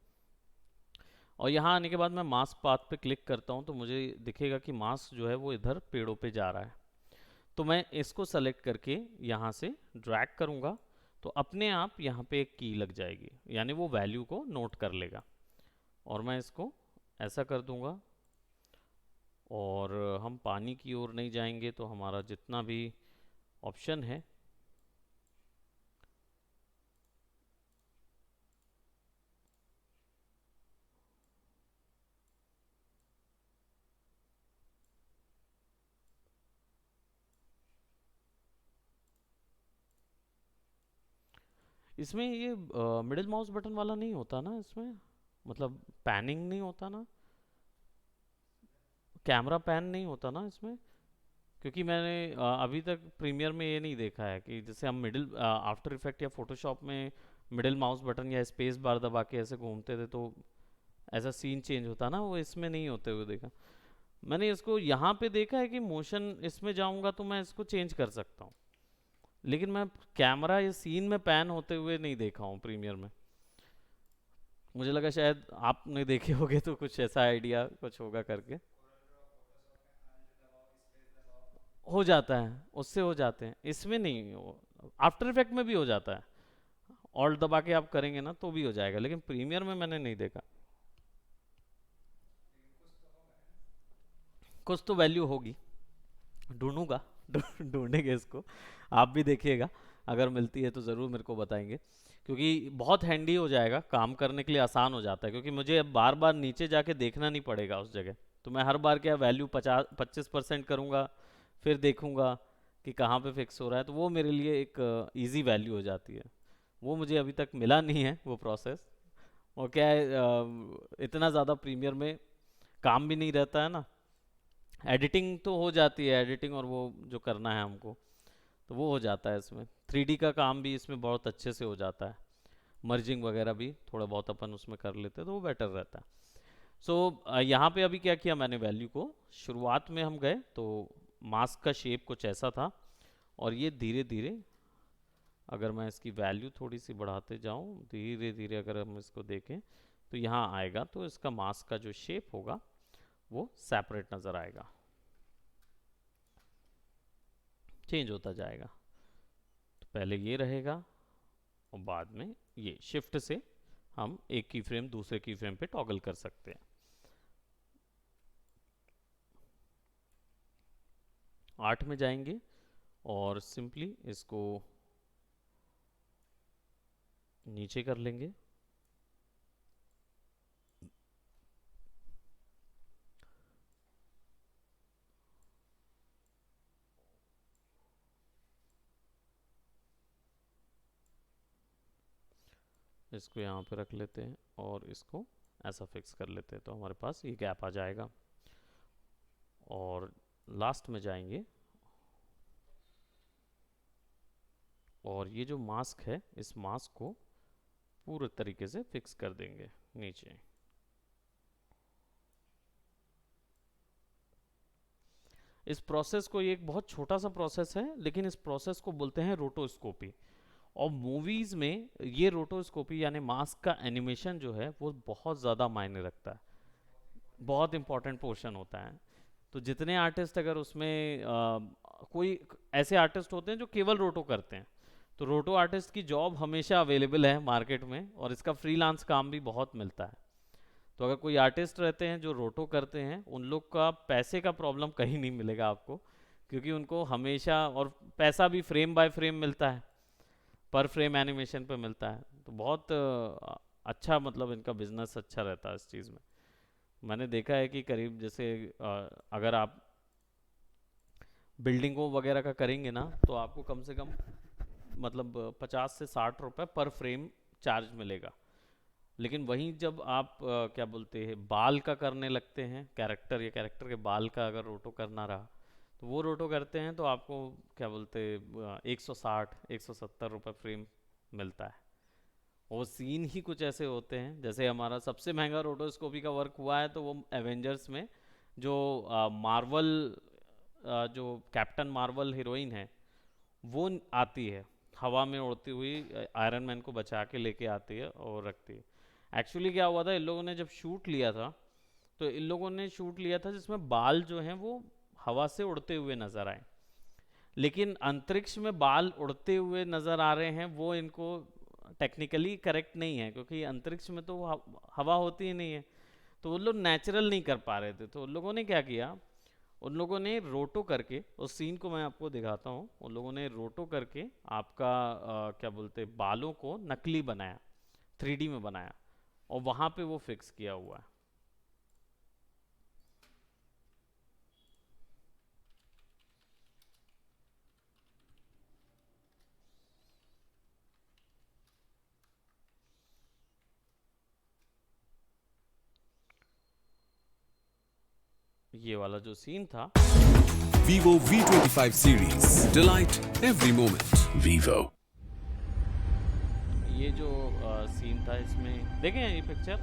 और यहाँ आने के बाद मैं मास्क पाथ पे क्लिक करता हूँ तो मुझे दिखेगा कि मास्क जो है वो इधर पेड़ों पे जा रहा है। तो मैं इसको सेलेक्ट करके यहाँ से ड्रैग करूँगा, तो अपने आप यहाँ पे एक की लग जाएगी, यानी वो वैल्यू को नोट कर लेगा। और मैं इसको ऐसा कर दूंगा, और हम पानी की ओर नहीं जाएंगे, तो हमारा जितना भी ऑप्शन है, इसमें ये मिडिल माउस बटन वाला नहीं होता ना इसमें, मतलब पैनिंग नहीं होता ना, कैमरा पैन नहीं होता ना इसमें? क्योंकि मैंने अभी तक प्रीमियर में ये नहीं देखा है कि जैसे हम मिडिल आफ्टर इफेक्ट या फोटोशॉप में मिडिल माउस बटन या स्पेस बार दबा के ऐसे घूमते थे तो ऐसा सीन चेंज होता ना, वो इसमें नहीं होते हुए देखा। मैंने इसको यहाँ पे देखा है कि मोशन इसमें जाऊंगा तो मैं इसको चेंज कर सकता हूँ, लेकिन मैं कैमरा या सीन में पैन होते हुए नहीं देखा हूँ प्रीमियर में। मुझे लगा शायद आपने देखे होगे तो कुछ ऐसा आइडिया कुछ होगा करके। हो जाता है, उससे हो जाते हैं, इसमें नहीं आफ्टर इफेक्ट में भी हो जाता है, ऑल्ट दबा के आप करेंगे ना तो भी हो जाएगा, लेकिन प्रीमियर में मैंने नहीं देखा। कुछ तो वैल्यू होगी, ढूंढूंगा ढूंढेंगे इसको, आप भी देखिएगा, अगर मिलती है तो ज़रूर मेरे को बताएंगे, क्योंकि बहुत हैंडी हो जाएगा, काम करने के लिए आसान हो जाता है, क्योंकि मुझे अब बार बार नीचे जाके देखना नहीं पड़ेगा उस जगह। तो मैं हर बार क्या वैल्यू 50-25% करूँगा, फिर देखूंगा कि कहाँ पे फिक्स हो रहा है, तो वो मेरे लिए एक इजी वैल्यू हो जाती है। वो मुझे अभी तक मिला नहीं है वो प्रोसेस। और क्या है, इतना ज़्यादा प्रीमियर में काम भी नहीं रहता है ना, एडिटिंग तो हो जाती है, एडिटिंग और वो जो करना है हमको तो वो हो जाता है इसमें, 3D का काम भी इसमें बहुत अच्छे से हो जाता है, मर्जिंग वगैरह भी थोड़ा बहुत अपन उसमें कर लेते हैं तो वो बेटर रहता है। सो यहाँ पे अभी क्या किया मैंने, वैल्यू को शुरुआत में हम गए तो मास्क का शेप कुछ ऐसा था, और ये धीरे धीरे अगर मैं इसकी वैल्यू थोड़ी सी बढ़ाते जाऊँ, धीरे धीरे अगर हम इसको देखें तो यहाँ आएगा, तो इसका मास्क का जो शेप होगा वो सेपरेट नज़र आएगा, चेंज होता जाएगा। तो पहले ये रहेगा, और बाद में ये शिफ्ट से हम एक की फ्रेम दूसरे की फ्रेम पे टॉगल कर सकते हैं। 8 में जाएंगे और सिंपली इसको नीचे कर लेंगे, इसको यहाँ पे रख लेते हैं और इसको ऐसा फिक्स कर लेते हैं, तो हमारे पास ये गैप आ जाएगा। और लास्ट में जाएंगे और ये जो मास्क है इस मास्क को पूरे तरीके से फिक्स कर देंगे नीचे। इस प्रोसेस को, ये एक बहुत छोटा सा प्रोसेस है, लेकिन इस प्रोसेस को बोलते हैं रोटोस्कोपी। और मूवीज में ये रोटोस्कोपी यानी मास्क का एनिमेशन जो है वो बहुत ज़्यादा मायने रखता है, बहुत इंपॉर्टेंट पोर्शन होता है। तो जितने आर्टिस्ट अगर उसमें कोई ऐसे आर्टिस्ट होते हैं जो केवल रोटो करते हैं, तो रोटो आर्टिस्ट की जॉब हमेशा अवेलेबल है मार्केट में, और इसका फ्रीलांस काम भी बहुत मिलता है। तो अगर कोई आर्टिस्ट रहते हैं जो रोटो करते हैं, उन लोग का पैसे का प्रॉब्लम कहीं नहीं मिलेगा आपको, क्योंकि उनको हमेशा, और पैसा भी फ्रेम बाय फ्रेम मिलता है, पर फ्रेम एनिमेशन पे मिलता है, तो बहुत अच्छा, मतलब इनका बिजनेस अच्छा रहता है इस चीज़ में। मैंने देखा है कि करीब जैसे अगर आप बिल्डिंगों वगैरह का करेंगे ना, तो आपको कम से कम मतलब 50 से 60 रुपए पर फ्रेम चार्ज मिलेगा। लेकिन वहीं जब आप क्या बोलते हैं बाल का करने लगते हैं, कैरेक्टर या कैरेक्टर के बाल का अगर रोटो करना रहा, तो वो रोटो करते हैं तो आपको क्या बोलते हैं 160-170 रुपये फ्रेम मिलता है। वो सीन ही कुछ ऐसे होते हैं, जैसे हमारा सबसे महंगा रोटोस्कोपी का वर्क हुआ है तो वो एवेंजर्स में जो मार्वल, जो कैप्टन मार्वल हीरोइन है, वो आती है हवा में उड़ती हुई, आयरन मैन को बचा के लेके आती है और रखती है। एक्चुअली क्या हुआ था, इन लोगों ने जब शूट लिया था, तो इन लोगों ने शूट लिया था जिसमें बाल जो हैं वो हवा से उड़ते हुए नजर आए, लेकिन अंतरिक्ष में बाल उड़ते हुए नजर आ रहे हैं, वो इनको टेक्निकली करेक्ट नहीं है, क्योंकि अंतरिक्ष में तो हवा होती ही नहीं है। तो वो लोग नेचुरल नहीं कर पा रहे थे, तो उन लोगों ने क्या किया, उन लोगों ने रोटो करके, उस सीन को मैं आपको दिखाता हूँ, उन लोगों ने रोटो करके आपका क्या बोलते हैं, बालों को नकली बनाया, 3D में बनाया, और वहां पे वो फिक्स किया हुआ है। ये वाला जो सीन था, Vivo V25 series. Delight every moment. Vivo. ये जो सीन था, इसमें देखें ये पिक्चर,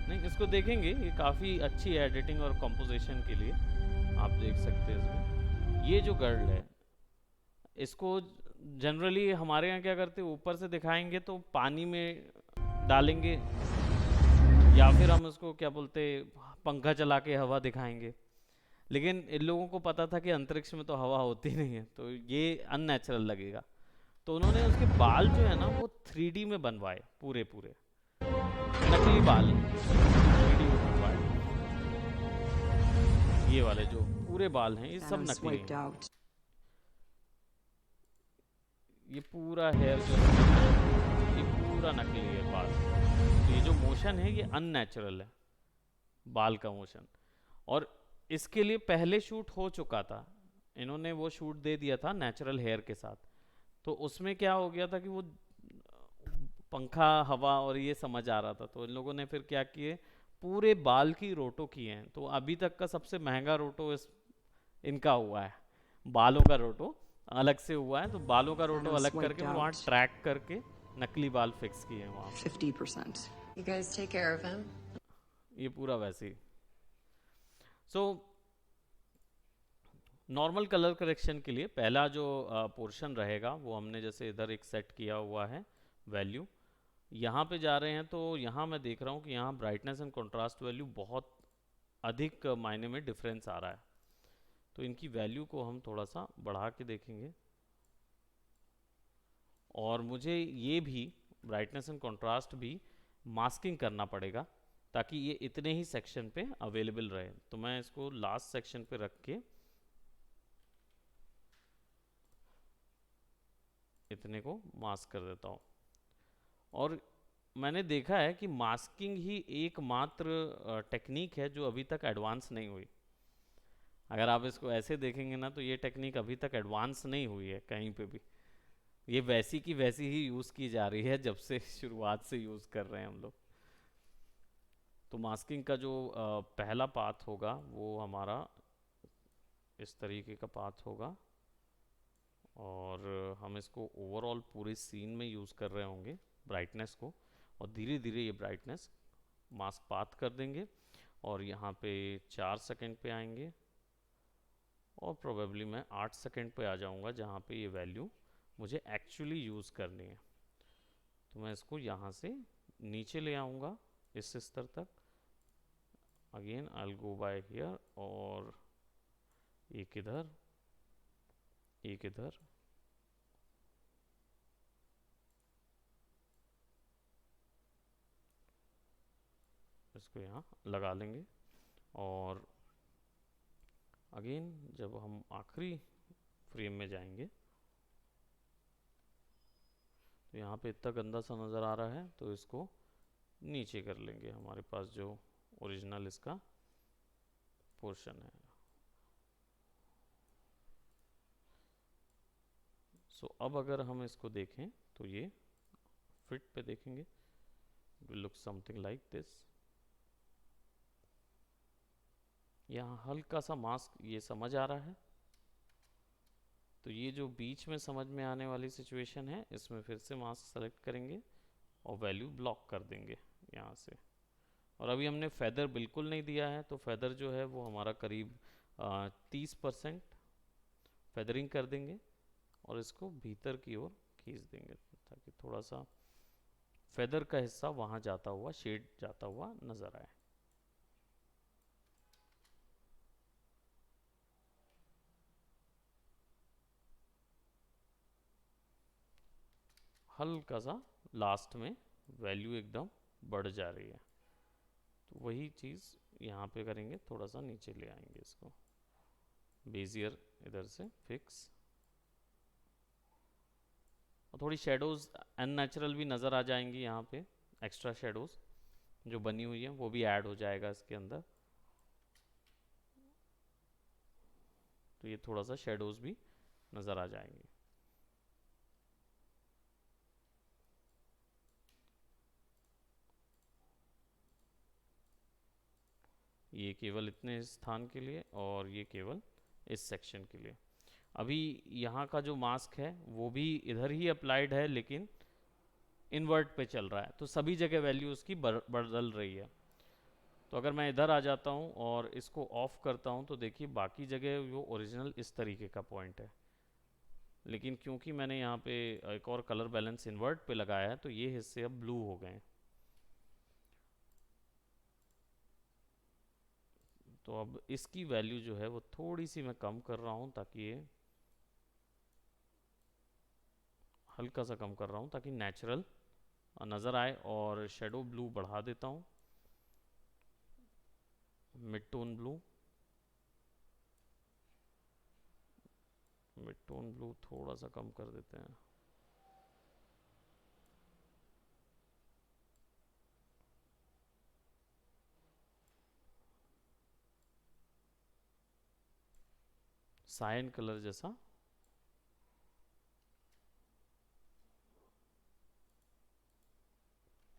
नहीं इसको देखेंगे, ये काफ़ी अच्छी है एडिटिंग और कंपोजिशन के लिए, आप देख सकते हैं इसमें। ये जो गर्ल है, इसको जनरली हमारे यहाँ क्या करते हैं, ऊपर से दिखाएंगे तो पानी में डालेंगे, या फिर हम इसको क्या बोलते, पंखा चला के हवा दिखाएंगे। लेकिन इन लोगों को पता था कि अंतरिक्ष में तो हवा होती नहीं है, तो ये अननेचुरल लगेगा, तो उन्होंने उसके बाल जो है ना वो 3D में बनवाए, पूरे पूरे नकली बाल 3D में बनवाए। ये वाले जो पूरे बाल हैं, ये सब नकली हैं। ये पूरा हेयर जो है, ये पूरा नकली है बाल। तो ये जो मोशन है ये अननेचुरल है, बाल का मोशन। और इसके लिए पहले शूट हो चुका था, इन्होंने वो शूट दे दिया था नेचुरल हेयर के साथ। तो उसमें क्या हो गया था कि वो पंखा हवा और ये समझ आ रहा था, तो इन लोगों ने फिर क्या किए, पूरे बाल की रोटो किए हैं। तो अभी तक का सबसे महंगा रोटो इनका हुआ है, बालों का रोटो अलग से हुआ है। तो बालों का रोटो अलग करके वो वहाँ ट्रैक करके नकली बाल फिक्स किए हैं वहाँ 50%. You guys take care of him. ये पूरा वैसे ही। सो नॉर्मल कलर करेक्शन के लिए पहला जो पोर्शन रहेगा, वो हमने जैसे इधर एक सेट किया हुआ है वैल्यू, यहाँ पे जा रहे हैं। तो यहाँ मैं देख रहा हूँ कि यहाँ ब्राइटनेस एंड कंट्रास्ट वैल्यू बहुत अधिक मायने में डिफरेंस आ रहा है। तो इनकी वैल्यू को हम थोड़ा सा बढ़ा के देखेंगे, और मुझे ये भी ब्राइटनेस एंड कंट्रास्ट भी मास्किंग करना पड़ेगा, ताकि ये इतने ही सेक्शन पे अवेलेबल रहे। तो मैं इसको लास्ट सेक्शन पे रख के इतने को मास्क कर देता हूँ। और मैंने देखा है कि मास्किंग ही एकमात्र टेक्निक है जो अभी तक एडवांस नहीं हुई। अगर आप इसको ऐसे देखेंगे ना, तो ये टेक्निक अभी तक एडवांस नहीं हुई है कहीं पे भी। ये वैसी की वैसी ही यूज़ की जा रही है जब से शुरुआत से यूज़ कर रहे हैं हम लोग। तो मास्किंग का जो पहला पाथ होगा वो हमारा इस तरीके का पाथ होगा, और हम इसको ओवरऑल पूरे सीन में यूज़ कर रहे होंगे ब्राइटनेस को, और धीरे धीरे ये ब्राइटनेस मास्क पाथ कर देंगे, और यहाँ पे 4 सेकंड पे आएंगे, और प्रोबेबली मैं 8 सेकंड पे आ जाऊँगा जहाँ पे ये वैल्यू मुझे एक्चुअली यूज़ करनी है। तो मैं इसको यहाँ से नीचे ले आऊँगा इस स्तर तक। Again I will go by here, और एक इधर एक इधर, इसको यहाँ लगा लेंगे। और अगेन जब हम आखिरी फ्रेम में जाएंगे, तो यहाँ पे इतना गंदा सा नज़र आ रहा है, तो इसको नीचे कर लेंगे, हमारे पास जो ओरिजिनल इसका पोर्शन है। सो अब अगर हम इसको देखें तो ये फिट पे देखेंगे, it will look something like this. यहाँ हल्का सा मास्क ये समझ आ रहा है, तो ये जो बीच में समझ में आने वाली सिचुएशन है, इसमें फिर से मास्क सेलेक्ट करेंगे और वैल्यू ब्लॉक कर देंगे यहाँ से। और अभी हमने फेदर बिल्कुल नहीं दिया है, तो फेदर जो है वो हमारा करीब 30% फेदरिंग कर देंगे, और इसको भीतर की ओर खींच देंगे, ताकि थोड़ा सा फेदर का हिस्सा वहाँ जाता हुआ, शेड जाता हुआ नज़र आए। हल्का सा लास्ट में वैल्यू एकदम बढ़ जा रही है। तो वही चीज़ यहाँ पे करेंगे, थोड़ा सा नीचे ले आएंगे इसको, बेजियर इधर से फिक्स, और थोड़ी शेडोज अननेचुरल भी नज़र आ जाएंगी यहाँ पे, एक्स्ट्रा शेडोज जो बनी हुई है वो भी ऐड हो जाएगा इसके अंदर। तो ये थोड़ा सा शेडोज भी नज़र आ जाएंगे। ये केवल इतने स्थान के लिए और ये केवल इस सेक्शन के लिए। अभी यहाँ का जो मास्क है वो भी इधर ही अप्लाइड है, लेकिन इन्वर्ट पे चल रहा है, तो सभी जगह वैल्यू उसकी बदल रही है। तो अगर मैं इधर आ जाता हूँ और इसको ऑफ करता हूँ तो देखिए बाकी जगह वो ओरिजिनल इस तरीके का पॉइंट है, लेकिन क्योंकि मैंने यहाँ पे एक और कलर बैलेंस इन्वर्ट पे लगाया है तो ये हिस्से अब ब्लू हो गए। तो अब इसकी वैल्यू जो है वो थोड़ी सी मैं कम कर रहा हूँ, ताकि ये हल्का सा कम कर रहा हूँ ताकि नेचुरल नज़र आए, और शेडो ब्लू बढ़ा देता हूँ, mid tone blue, mid tone blue थोड़ा सा कम कर देते हैं। सायन कलर जैसा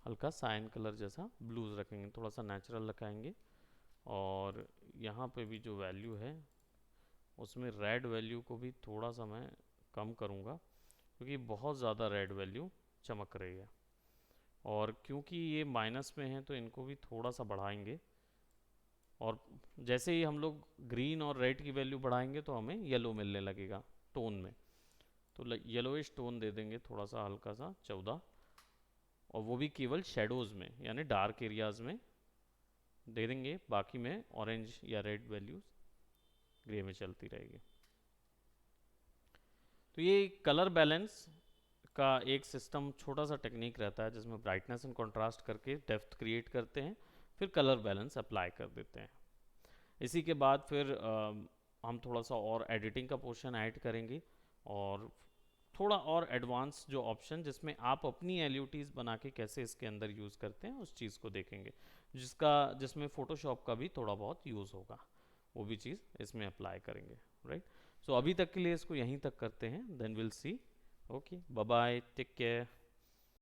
हल्का सायन कलर जैसा ब्लूज रखेंगे, थोड़ा सा नेचुरल रखेंगे। और यहाँ पे भी जो वैल्यू है उसमें रेड वैल्यू को भी थोड़ा सा मैं कम करूँगा, क्योंकि बहुत ज़्यादा रेड वैल्यू चमक रही है। और क्योंकि ये माइनस में है तो इनको भी थोड़ा सा बढ़ाएंगे, और जैसे ही हम लोग ग्रीन और रेड की वैल्यू बढ़ाएंगे तो हमें येलो मिलने लगेगा टोन में। तो येलोइश टोन दे देंगे थोड़ा सा, हल्का सा 14, और वो भी केवल शेडोज़ में, यानी डार्क एरियाज़ में दे देंगे, बाकी में ऑरेंज या रेड वैल्यूज ग्रे में चलती रहेगी। तो ये कलर बैलेंस का एक सिस्टम, छोटा सा टेक्निक रहता है जिसमें ब्राइटनेस एंड कंट्रास्ट करके डेप्थ क्रिएट करते हैं, फिर कलर बैलेंस अप्लाई कर देते हैं। इसी के बाद फिर हम थोड़ा सा और एडिटिंग का पोर्शन ऐड करेंगे, और थोड़ा और एडवांस जो ऑप्शन जिसमें आप अपनी एलयूटीज बना के कैसे इसके अंदर यूज़ करते हैं उस चीज़ को देखेंगे, जिसमें फ़ोटोशॉप का भी थोड़ा बहुत यूज़ होगा, वो भी चीज़ इसमें अप्लाई करेंगे। राइट, सो अभी तक के लिए इसको यहीं तक करते हैं, then will see. Okay, bye bye, take care.